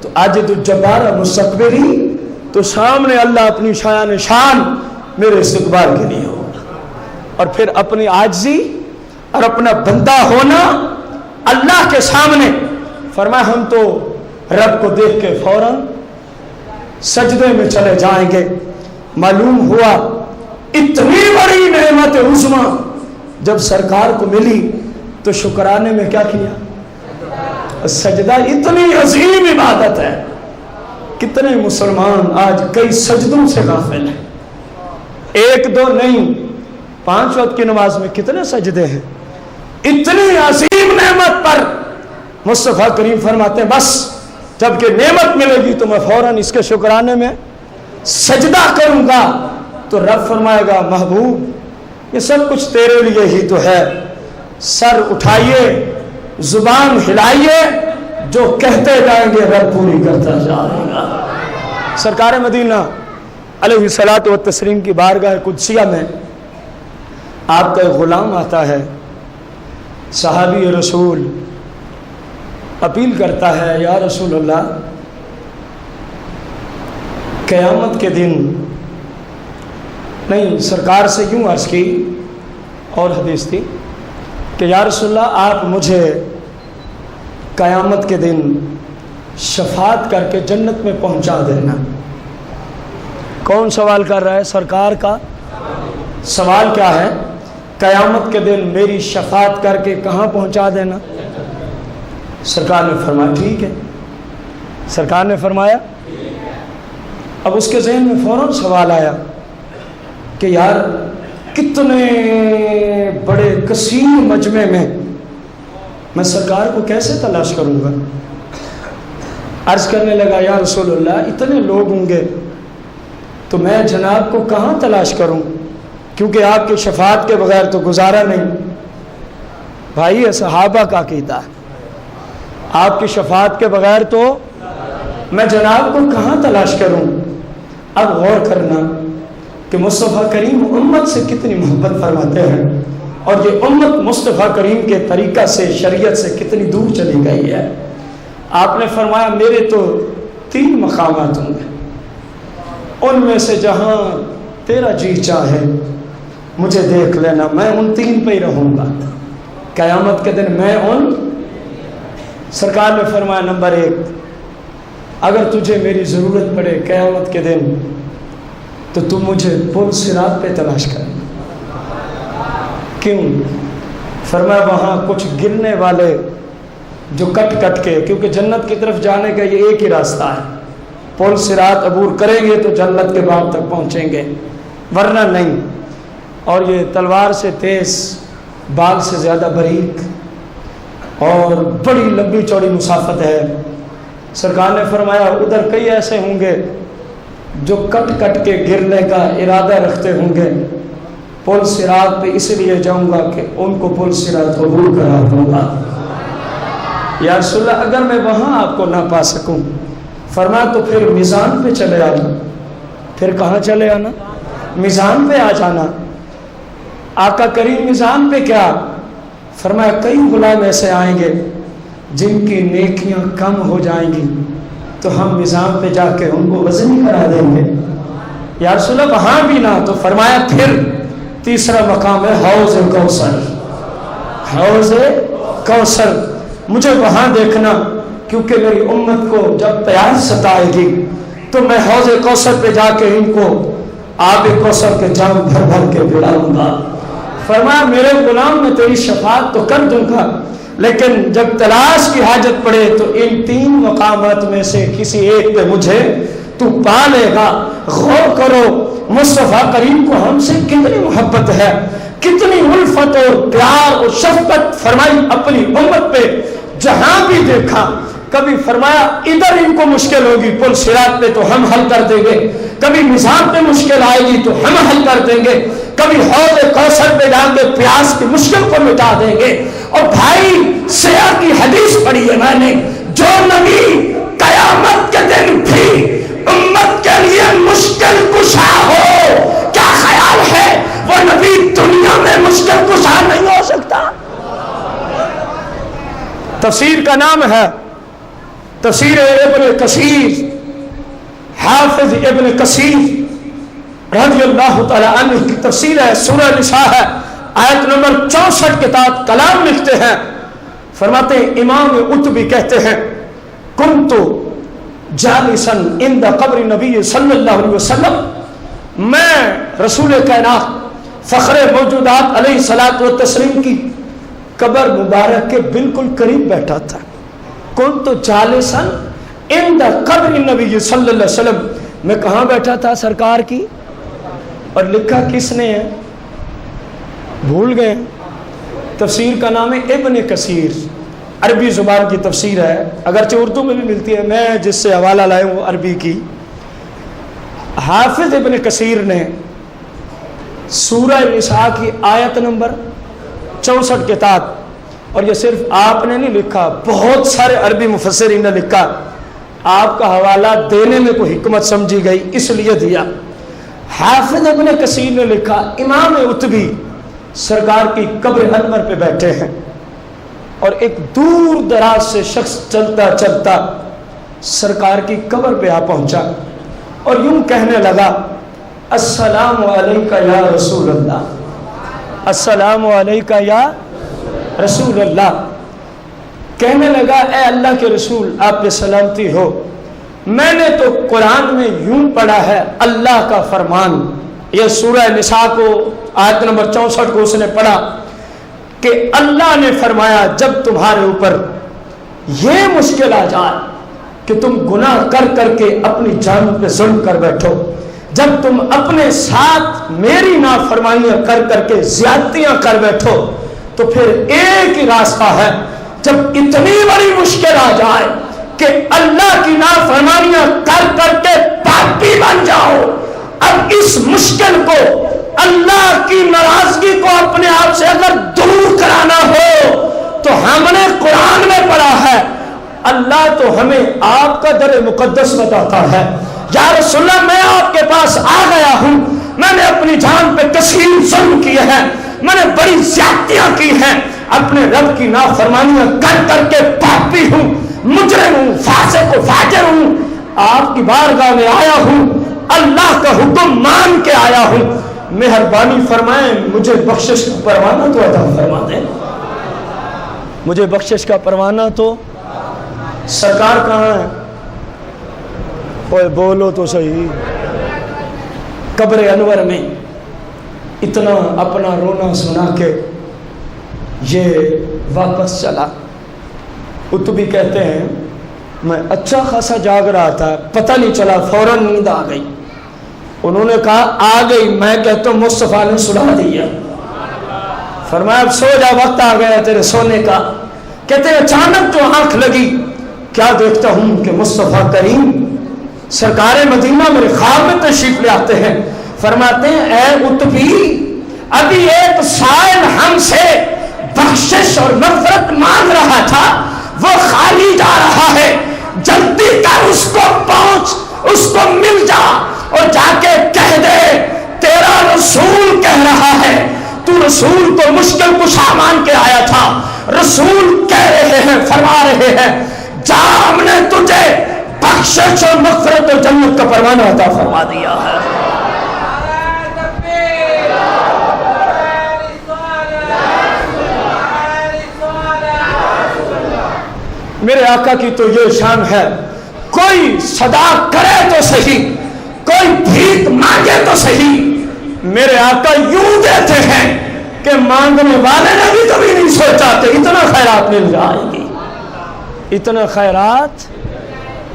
تو عاجز الجبارہ مستقبلی، تو سامنے اللہ اپنی شان میرے استقبال کے لیے ہوگا، اور پھر اپنی عاجزی اور اپنا بندہ ہونا اللہ کے سامنے، فرمایا ہم تو رب کو دیکھ کے فوراً سجدے میں چلے جائیں گے۔ معلوم ہوا اتنی بڑی نعمت عظمی جب سرکار کو ملی تو شکرانے میں کیا کیا؟ سجدہ۔ اتنی عظیم عبادت ہے، کتنے مسلمان آج کئی سجدوں سے غافل ہیں، ایک دو نہیں 5 وقت کی نماز میں کتنے سجدے ہیں۔ اتنی عظیم نعمت پر مصطفیٰ کریم فرماتے ہیں بس جب کہ نعمت ملے گی تو میں فوراً اس کے شکرانے میں سجدہ کروں گا، تو رب فرمائے گا محبوب یہ سب کچھ تیرے لیے ہی تو ہے، سر اٹھائیے، زبان ہلائیے، جو کہتے جائیں گے رب پوری کرتا جائے گا۔ سرکار مدینہ علیہ الصلاۃ والتسلیم کی بارگاہ قدسیہ میں آپ کا ایک غلام آتا ہے، صحابی رسول اپیل کرتا ہے یا رسول اللہ قیامت کے دن، نہیں سرکار سے یوں عرض کی اور حدیث تھی کہ یا رسول اللہ آپ مجھے قیامت کے دن شفاعت کر کے جنت میں پہنچا دینا۔ کون سوال کر رہا ہے؟ سرکار کا سوال کیا ہے؟ قیامت کے دن میری شفاعت کر کے کہاں پہنچا دینا؟ سرکار نے فرمایا ٹھیک ہے۔ سرکار نے فرمایا، اب اس کے ذہن میں فوراً سوال آیا کہ یار کتنے بڑے کثیر مجمع میں سرکار کو کیسے تلاش کروں گا؟ عرض کرنے لگا یا رسول اللہ اتنے لوگ ہوں گے تو میں جناب کو کہاں تلاش کروں، کیونکہ آپ کی شفاعت کے بغیر تو گزارا نہیں۔ بھائی یہ صحابہ کا عقیدہ ہے، آپ کی شفاعت کے بغیر تو میں جناب کو کہاں تلاش کروں۔ اب غور کرنا کہ مصطفیٰ کریم امت سے کتنی محبت فرماتے ہیں، اور یہ امت مصطفیٰ کریم کے طریقہ سے، شریعت سے کتنی دور چلی گئی ہے۔ آپ نے فرمایا میرے تو 3 مقامات ہوں گے، ان میں سے جہاں تیرا جی چاہے مجھے دیکھ لینا، میں ان 3 پہ ہی رہوں گا قیامت کے دن۔ میں ان سرکار نے فرمایا نمبر 1، اگر تجھے میری ضرورت پڑے قیامت کے دن تو تم مجھے پل صراط پہ تلاش کرنا۔ کیوں؟ فرمایا وہاں کچھ گرنے والے جو کٹ کٹ کے، کیونکہ جنت کی طرف جانے کا یہ ایک ہی راستہ ہے، پل صراط عبور کریں گے تو جنت کے باب تک پہنچیں گے، ورنہ نہیں۔ اور یہ تلوار سے تیز، بال سے زیادہ باریک اور بڑی لمبی چوڑی مسافت ہے۔ سرکار نے فرمایا ادھر کئی ایسے ہوں گے جو کٹ کٹ کے گرنے کا ارادہ رکھتے ہوں گے، پل صراط پہ اس لیے جاؤں گا کہ ان کو پل صراط عبور کرا دوں گا۔ یا رسول اللہ اگر میں وہاں آپ کو نہ پا سکوں، فرمایا تو پھر میزان پہ چلے آنا۔ پھر کہاں چلے آنا؟ میزان پہ آ جانا۔ آقا کریم میزان پہ کیا؟ فرمایا کئی غلام ایسے آئیں گے جن کی نیکیاں کم ہو جائیں گی تو ہم میزان پہ جا کے ان کو وزنی کرا دیں گے۔ یا رسول اللہ وہاں بھی نہ، تو فرمایا پھر تیسرا مقام ہے حوض کوثر۔ حوض کوثر مجھے وہاں دیکھنا، کیونکہ میری امت کو جب پیاس ستائے گی تو میں حوض کوثر پہ جا کے ان کو آب کوثر کے جام بھر بھر کے پلاؤں گا۔ فرمایا میرے غلام میں تیری شفاعت تو کر دوں گا، لیکن جب تلاش کی حاجت پڑے تو ان 3 مقامات میں سے کسی ایک پہ مجھے تو پا لے گا۔ غور کرو مصطفیٰ کریم کو ہم سے کتنی محبت ہے، کتنی الفت اور پیار اور شفقت فرمائی اپنی امت پہ۔ جہاں بھی دیکھا کبھی فرمایا ادھر ان کو مشکل ہوگی پل صراط پہ تو ہم حل کر دیں گے، کبھی میزان پہ مشکل آئے گی تو ہم حل کر دیں گے، کبھی حوض کوثر پہ جا کے پیاس کی مشکل کو مٹا دیں گے۔ اور بھائی سیاح کی حدیث پڑھی ہے میں نے، جو نبی قیامت کے دن بھی امت کے لیے مشکل کشا ہو، کیا خیال ہے وہ نبی دنیا میں مشکل کشا نہیں ہو سکتا؟ تفسیر کا نام ہے تفسیر ابن کثیر، حافظ ابن کثیر رضی اللہ تعالی عنہ کی تفسیر ہے، سورہ نساء ہے، آیت نمبر 64 کے تحت کلام لکھتے ہیں، فرماتے ہیں امام عتبی کہتے ہیں کنتو جالسا عند قبر نبی صلی اللہ علیہ وسلم، میں رسول کائنات فخر موجودات علیہ الصلوۃ والتسلیم کی قبر مبارک کے بالکل قریب بیٹھا تھا۔ کنتو جالسا عند قبر نبی صلی اللہ علیہ وسلم، میں کہاں بیٹھا تھا؟ سرکار کی، اور لکھا کس نے ہے؟ بھول گئے۔ تفسیر کا نام ہے ابن کثیر، عربی زبان کی تفسیر ہے، اگرچہ اردو میں بھی ملتی ہے، میں جس سے حوالہ لایا ہوں وہ عربی کی۔ حافظ ابن کثیر نے سورہ نساء کی آیت نمبر 64 کے تحت، اور یہ صرف آپ نے نہیں لکھا، بہت سارے عربی مفسرین نے لکھا، آپ کا حوالہ دینے میں کوئی حکمت سمجھی گئی اس لیے دیا۔ حافظ ابن کثیر نے لکھا امام عتبی سرکار کی قبر انور پہ بیٹھے ہیں، اور ایک دور دراز سے شخص چلتا چلتا سرکار کی قبر پہ آ پہنچا اور یوں کہنے لگا السلام علیکہ یا رسول اللہ، السلام علیکہ یا رسول اللہ۔ کہنے لگا اے اللہ کے رسول آپ پہ سلامتی ہو، میں نے تو قرآن میں یوں پڑھا ہے اللہ کا فرمان، یہ سورہ نساء کو آیت نمبر 64 کو اس نے پڑھا کہ اللہ نے فرمایا جب تمہارے اوپر یہ مشکل آ جائے کہ تم گناہ کر کر کے اپنی جان پہ ظلم کر بیٹھو، جب تم اپنے ساتھ میری نافرمانیاں کر کر کے زیادتیاں کر بیٹھو، تو پھر ایک ہی راستہ ہے، جب اتنی بڑی مشکل آ جائے کہ اللہ کی نافرمانیاں کر کر کے پاپی بن جاؤ، اب اس مشکل کو اللہ کی ناراضگی کو اپنے آپ سے اگر دور کرانا ہو تو ہم نے قرآن میں پڑھا ہے، اللہ تو ہمیں آپ کا در مقدس بتاتا ہے۔ یا رسول اللہ میں آپ کے پاس آ گیا ہوں، میں نے اپنی جان پہ کثیر ظلم کیے ہیں، میں نے بڑی زیادتیاں کی ہیں، اپنے رب کی نافرمانیاں کر کر کے پاپی ہوں، مجرم ہوں، فاسق و فاجر ہوں، آپ کی بارگاہ میں آیا ہوں، اللہ کا حکم مان کے آیا ہوں، مہربانی فرمائیں مجھے بخشش کا پروانہ تو عطا فرما دیں، مجھے بخشش کا پروانہ تو۔ سرکار کہاں ہے؟ اوے بولو تو صحیح۔ قبر انور میں اتنا اپنا رونا سنا کے یہ واپس چلا۔ قطبی کہتے ہیں میں اچھا خاصا جاگ رہا تھا، پتہ نہیں چلا، فوراً نیند آ گئی۔ انہوں نے کہا آ گئی، میں کہتا ہوں مصطفیٰ نے سلا دیا۔ فرمایا اب سو جا، وقت آ گیا تیرے سونے کا۔ کہتے ہیں اچانک جو آنکھ لگی، کیا دیکھتا ہوں کہ مصطفیٰ کریم سرکار مدینہ میرے خواب میں تشریف لے آتے ہیں۔ فرماتے ہیں اے قطبی، ابھی ایک سائل ہم سے بخشش اور مغفرت مانگ رہا تھا، وہ خالی جا رہا ہے، جلدی کر اس کو پہنچ، اس کو مل جا اور جا کے کہہ دے تیرا رسول کہہ رہا ہے۔ تو رسول تو مشکل کشا مان کے آیا تھا، رسول کہہ رہے ہیں، فرما رہے ہیں جا، ہم نے تجھے بخشش اور مغفرت اور جنت کا پروانہ عطا فرما دیا ہے۔ میرے آقا کی تو یہ شان ہے، کوئی صدا کرے تو صحیح، کوئی بھیک مانگے تو صحیح، میرے آقا یوں دیتے ہیں کہ مانگنے والے نے بھی کبھی نہیں سوچا کہ اتنا خیرات مل جائے گی، اتنا خیرات۔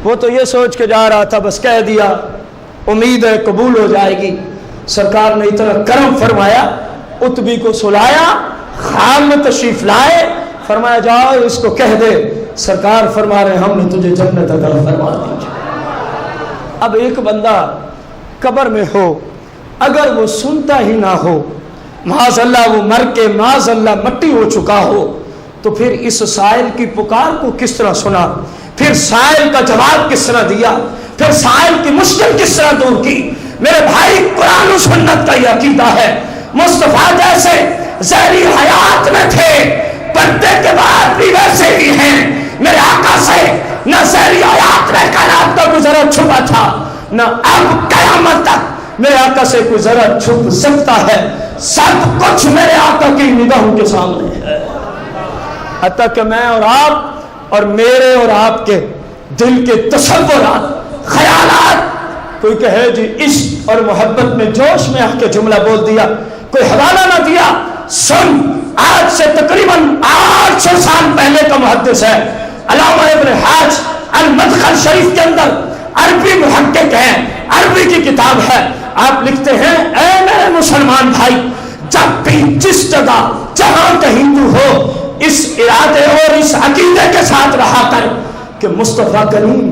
وہ تو یہ سوچ کے جا رہا تھا، بس کہہ دیا امید ہے قبول ہو جائے گی۔ سرکار نے اتنا کرم فرمایا، قطبی کو سلایا، خواب میں تشریف لائے، فرمایا جاؤ اس کو کہہ دے، سرکار فرما رہے ہم نے تجھے جنت عطا فرما دی۔ اب ایک بندہ قبر میں ہو، اگر وہ سنتا ہی نہ ہو، معاذ اللہ وہ مر کے معاذ اللہ مٹی ہو چکا ہو، تو پھر اس سائل کی پکار کو کس طرح سنا، پھر سائل کا جواب کس طرح دیا، پھر سائل کی مشکل کس طرح دور کی۔ میرے بھائی قرآن و سنت کا یہ عقیدہ ہے، مصطفیٰ جیسے ذہنی حیات میں تھے، پردے کے بعد بھی ویسے ہی ہیں۔ میرے آقا سے نہ ذہنی حیات میں کائنات کا کوئی ذرا چھپا تھا، نہ اب قیامت تک میرے آقا سے کوئی ذرا چھپ سکتا ہے، سب کچھ میرے آقا کی نگاہوں کے سامنے ہے۔ حتیٰ کہ میں اور آپ اور میرے اور آپ کے دل کے تصورات، خیالات، کوئی کہے جی عشق اور محبت میں جوش میں آ کے جملہ بول دیا، کوئی حوالہ نہ دیا، سن، آج سے تقریباً 800 سال پہلے کا محدث ہے علامہ ابن حاج المدخل شریف کے اندر، عربی محقق ہیں، عربی کی کتاب ہے، آپ لکھتے ہیں اے میرے مسلمان بھائی، جب بھی جس جگہ جہاں کا ہندو ہو، اس ارادے اور اس عقیدے کے ساتھ رہا کر کہ مصطفیٰ کریم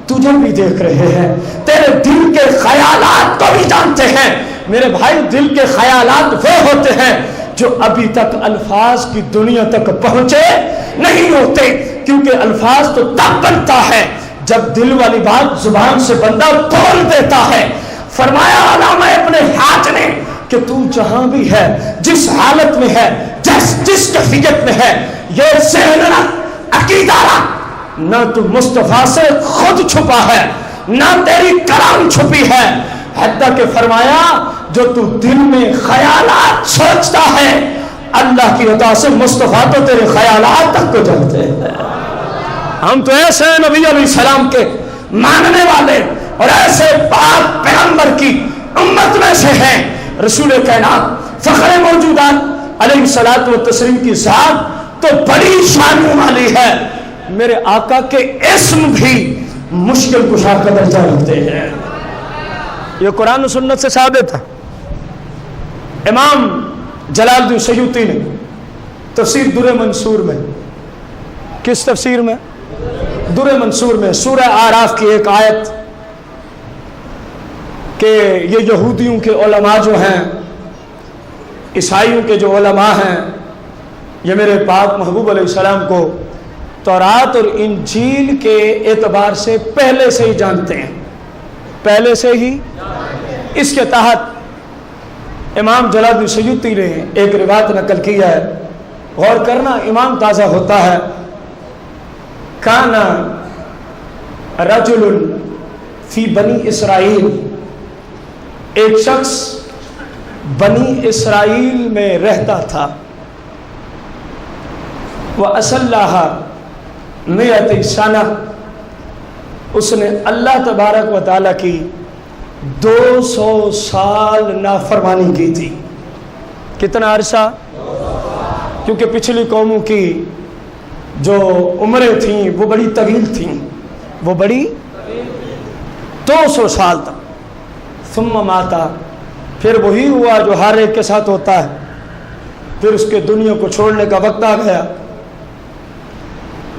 تجھے بھی دیکھ رہے ہیں، تیرے دل کے خیالات کو بھی جانتے ہیں۔ میرے بھائی دل کے خیالات وہ ہوتے ہیں جو ابھی تک الفاظ کی دنیا تک پہنچے نہیں ہوتے، کیونکہ الفاظ تو تب بنتا ہے جب دل والی بات زبان سے بندہ بول دیتا ہے۔ فرمایا علامہ ابن حاج نے کہ تو جہاں بھی ہے، جس حالت میں ہے، جس کیفیت میں ہے، یہ ذہن رکھ، عقیدہ رکھ، نہ تو مصطفیٰ سے خود چھپا ہے، نہ تیری کلام چھپی ہے، حتیٰ کہ فرمایا جو تو دل میں خیالات سوچتا ہے، اللہ کی عطا سے مصطفیٰ تو تیرے خیالات تک کو جانتے ہیں۔ ہم تو ایسے نبی علیہ السلام کے ماننے والے اور ایسے پاک پیغمبر کی امت میں سے ہیں۔ رسول کائنات فخر موجودات علیہ الصلوۃ والتسلیم کی ذات تو بڑی شان والی ہے، میرے آقا کے اسم بھی مشکل کشا کا درجہ رکھتے ہیں۔ یہ قرآن و سنت سے ثابت ہے۔ امام جلال الدین سیوطی نے تفسیر در منصور میں، کس تفسیر میں؟ در منصور میں سورہ اعراف کی ایک آیت کہ یہ یہودیوں کے علماء جو ہیں عیسائیوں کے جو علماء ہیں یہ میرے پاک محبوب علیہ السلام کو تورات اور انجیل کے اعتبار سے پہلے سے ہی جانتے ہیں، پہلے سے ہی۔ اس کے تحت امام جلال الدین سیوطی نے ایک روایت نقل کیا ہے، غور کرنا، امام تازہ ہوتا ہے، کانا رجل فی بنی اسرائیل، ایک شخص بنی اسرائیل میں رہتا تھا، وَأَصَلَّهَا مِئَةِ سَنَةٍ، اس نے اللہ تبارک و تعالیٰ کی 200 سال نافرمانی کی تھی۔ کتنا عرصہ؟ کیونکہ پچھلی قوموں کی جو عمریں تھیں وہ بڑی طویل تھیں، وہ بڑی 200 سال تک۔ ثم ماتا، پھر وہی ہوا جو ہر ایک کے ساتھ ہوتا ہے، پھر اس کے دنیا کو چھوڑنے کا وقت آ گیا۔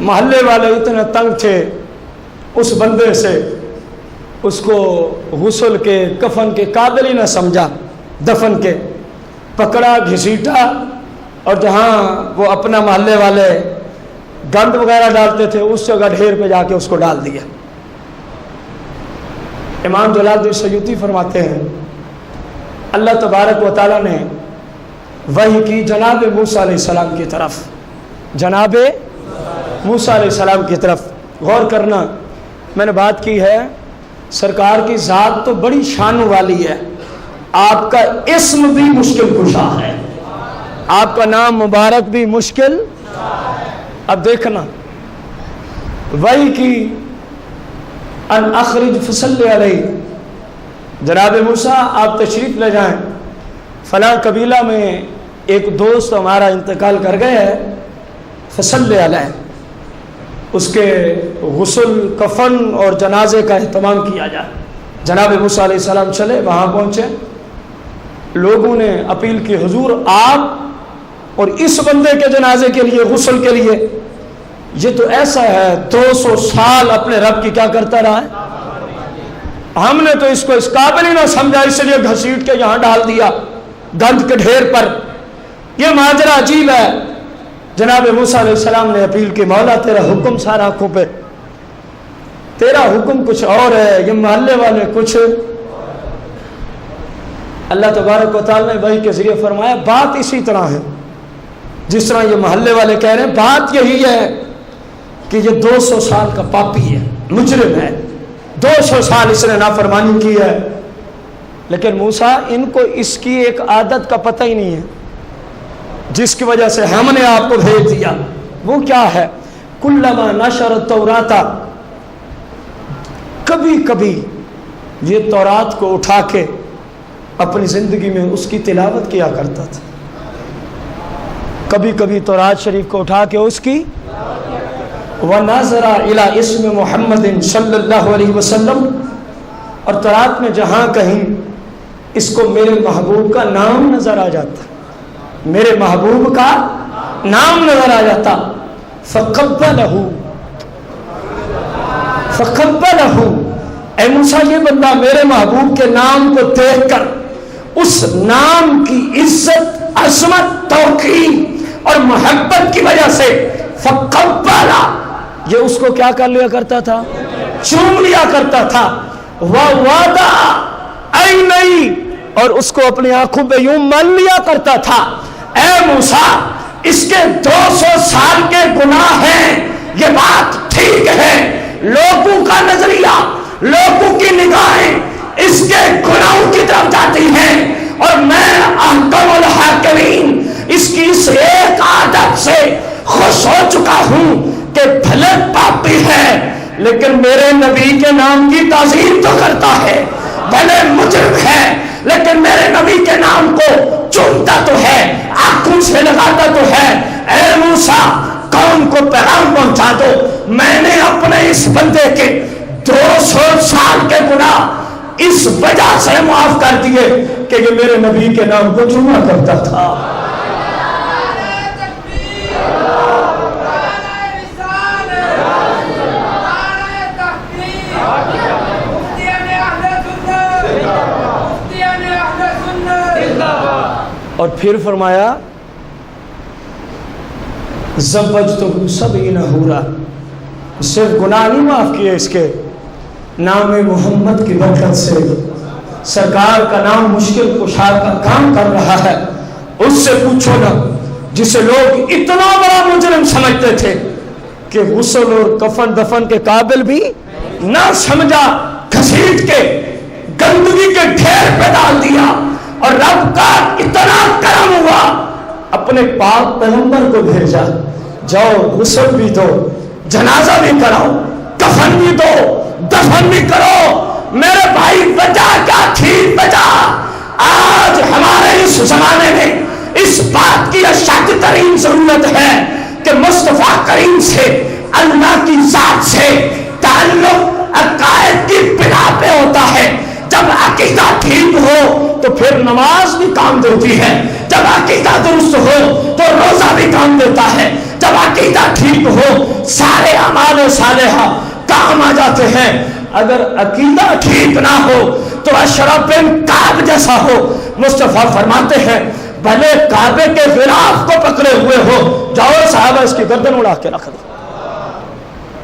محلے والے اتنے تنگ تھے اس بندے سے، اس کو غسل کے کفن کے قابل ہی نہ سمجھا، دفن کے، پکڑا گھسیٹا، اور جہاں وہ اپنا محلے والے گند وغیرہ ڈالتے تھے اس جگہ ڈھیر پہ جا کے اس کو ڈال دیا۔ امام جلال الدین سیوطی فرماتے ہیں اللہ تبارک و تعالیٰ نے وحی کی جناب موسیٰ علیہ السلام کی طرف، جناب موسیٰ علیہ السلام کی طرف۔ غور کرنا، میں نے بات کی ہے سرکار کی ذات تو بڑی شان والی ہے، آپ کا اسم بھی مشکل کشا ہے، آپ کا نام مبارک بھی مشکل۔ اب دیکھنا، وحی کی ان اخرج فصلی علیہ، جناب موسیٰ آپ تشریف لے جائیں، فلاں قبیلہ میں ایک دوست ہمارا انتقال کر گئے ہے، فصلی علیہ، اس کے غسل کفن اور جنازے کا اہتمام کیا جائے۔ جناب موسیٰ علیہ السلام چلے، وہاں پہنچے، لوگوں نے اپیل کی حضور آپ اور اس بندے کے جنازے کے لیے، غسل کے لیے، یہ تو ایسا ہے 200 سال اپنے رب کی کیا کرتا رہا ہے، ہم نے تو اس کو اس قابل ہی نہ سمجھا، اس لیے گھسیٹ کے یہاں ڈال دیا گند کے ڈھیر پر۔ یہ ماجرا عجیب ہے۔ جناب موسیٰ علیہ السلام نے اپیل کی، مولا تیرا حکم سارا آنکھوں پہ، تیرا حکم کچھ اور ہے، یہ محلے والے کچھ۔ اللہ تبارک و تعالیٰ نے وحی کے ذریعے فرمایا بات اسی طرح ہے جس طرح یہ محلے والے کہہ رہے ہیں، بات یہی ہے کہ یہ 200 سال کا پاپی ہے، مجرم ہے، 200 سال اس نے نافرمانی کی ہے۔ لیکن موسیٰ ان کو اس کی ایک عادت کا پتہ ہی نہیں ہے جس کی وجہ سے ہم نے آپ کو بھیج دیا۔ وہ کیا ہے؟ کلما نشر التوراۃ، کبھی کبھی یہ تورات کو اٹھا کے اپنی زندگی میں اس کی تلاوت کیا کرتا تھا، کبھی کبھی تورات شریف کو اٹھا کے اس کی وَنَظَرَ إِلَىٰ اسم محمد صلی اللہ علیہ وسلم، اور تورات میں جہاں کہیں اس کو میرے محبوب کا نام نظر آ جاتا، میرے محبوب کا نام نظر آ جاتا، فَقَبَّلَهُ، اے موسیٰ یہ بندہ میرے محبوب کے نام کو دیکھ کر اس نام کی عزت، عظمت، توقیر اور محبت کی وجہ سے فَقَبَّلَ، یہ اس کو کیا کر لیا کرتا تھا؟ چوم لیا کرتا تھا۔ وَوَضَعَ عَيْنَيْهِ، اور اس کو اپنی آنکھوں پہ یوں مل لیا کرتا تھا۔ اے موسیٰ اس کے 200 سال کے گناہ ہیں، یہ بات ٹھیک ہے، لوگوں کا نظریہ، لوگوں کی نگاہیں اس کے گناہوں کی طرف جاتی ہیں، اور میں احکم الحاکمین اس کی اس ایک عادت سے خوش ہو چکا ہوں کہ بھلے پاپی ہے لیکن میرے نبی کے نام کی تعظیم تو کرتا ہے، بھلے مجرم ہے لیکن میرے نبی کے نام کو چومتا تو ہے، آنکھوں سے لگاتا تو ہے۔ اے موسیٰ قوم کو پیغام پہنچا دو، میں نے اپنے اس بندے کے 200 سال کے گناہ اس وجہ سے معاف کر دیے کہ یہ میرے نبی کے نام کو چوما کرتا تھا۔ اور پھر فرمایا زوجتہ سبعین حورا، صرف گناہ نہیں معاف کیے اس کے، نام محمد کی برکت سے سرکار کا نام مشکل کشا کا کام کر رہا ہے۔ اس سے پوچھو نا جسے لوگ اتنا بڑا مجرم سمجھتے تھے کہ غسل اور کفن دفن کے قابل بھی نہ سمجھا، گھسیٹ کے گندگی کے ڈھیر پہ ڈال دیا، اور رب کا اتنا کرم ہوا اپنے پاک پیغمبر کو بھیجا، جاؤ غسل بھی دو، جنازہ بھی کراؤ، کفن بھی دو، دفن بھی کرو۔ میرے بھائی وجہ کیا تھی؟ وجہ آج ہمارے اس زمانے میں اس بات کی اشد ترین ضرورت ہے کہ مصطفیٰ کریم سے، اللہ کی ذات سے تعلق عقائد کی بنا پہ ہوتا ہے۔ جب عقیدہ ٹھیک ہو تو پھر نماز بھی کام دیتی ہے، جب عقیدہ درست ہو تو روزہ بھی کام دیتا ہے، جب عقیدہ ٹھیک ہو سارے اعمال صالحہ کام آ جاتے ہیں۔ اگر عقیدہ ٹھیک نہ ہو تو اشرف بن کعب جیسا ہو۔ مصطفیٰ فرماتے ہیں بھلے کعبے کے غلاف کو پکڑے ہوئے ہو، جاؤ صحابہ اس کی گردن اڑا کے رکھ دو۔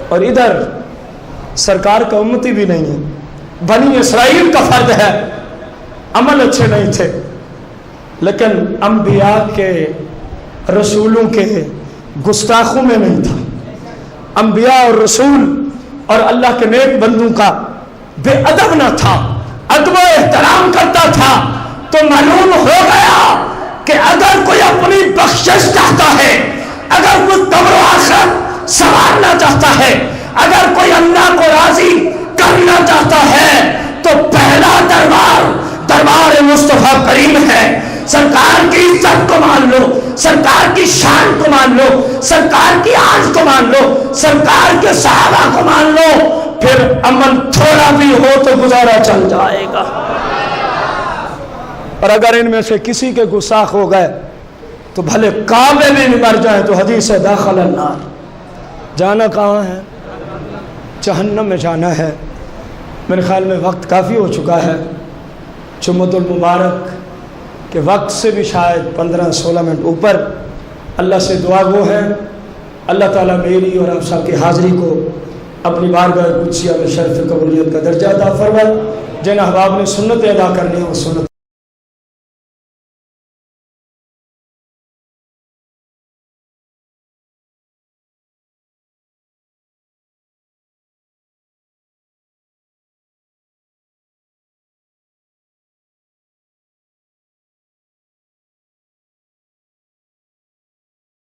اور ادھر سرکار کا امتی بھی نہیں ہے، بنی اسرائیل کا فرد ہے، عمل اچھے نہیں تھے، لیکن انبیاء کے رسولوں کے گستاخوں میں نہیں تھا۔ انبیاء اور رسول اور اللہ کے نیک بندوں کا بے ادب نہ تھا، ادب و احترام کرتا تھا۔ تو معلوم ہو گیا کہ اگر کوئی اپنی بخشش چاہتا ہے، اگر کوئی قبر و آخرت سنوارنا چاہتا ہے، اگر کوئی اللہ کو راضی کرنا چاہتا ہے تو پہلا دربار مصطفیٰ کریم ہے۔ سرکار کی عزت کو مان لو، سرکار کی شان کو مان لو، سرکار کی آج کو مان لو، سرکار کے صحابہ کو مان لو، پھر امن تھوڑا بھی ہو تو گزارا چل جائے گا۔ اور اگر ان میں سے کسی کے گستاخ ہو گئے تو بھلے کعبے میں بھی مر جائیں تو حدیث ہے داخل النار۔ جانا کہاں ہے؟ جہنم میں جانا ہے۔ میرے خیال میں وقت کافی ہو چکا ہے، جمعۃ المبارک کہ وقت سے بھی شاید 15-16 منٹ اوپر۔ اللہ سے دعا وہ ہے اللہ تعالیٰ میری اور آپ سب کی حاضری کو اپنی بارگاہ قدسیہ میں شرف قبولیت کا درجہ عطا فرمائے۔ جن احباب نے سنت ادا کرنی ہے وہ سنت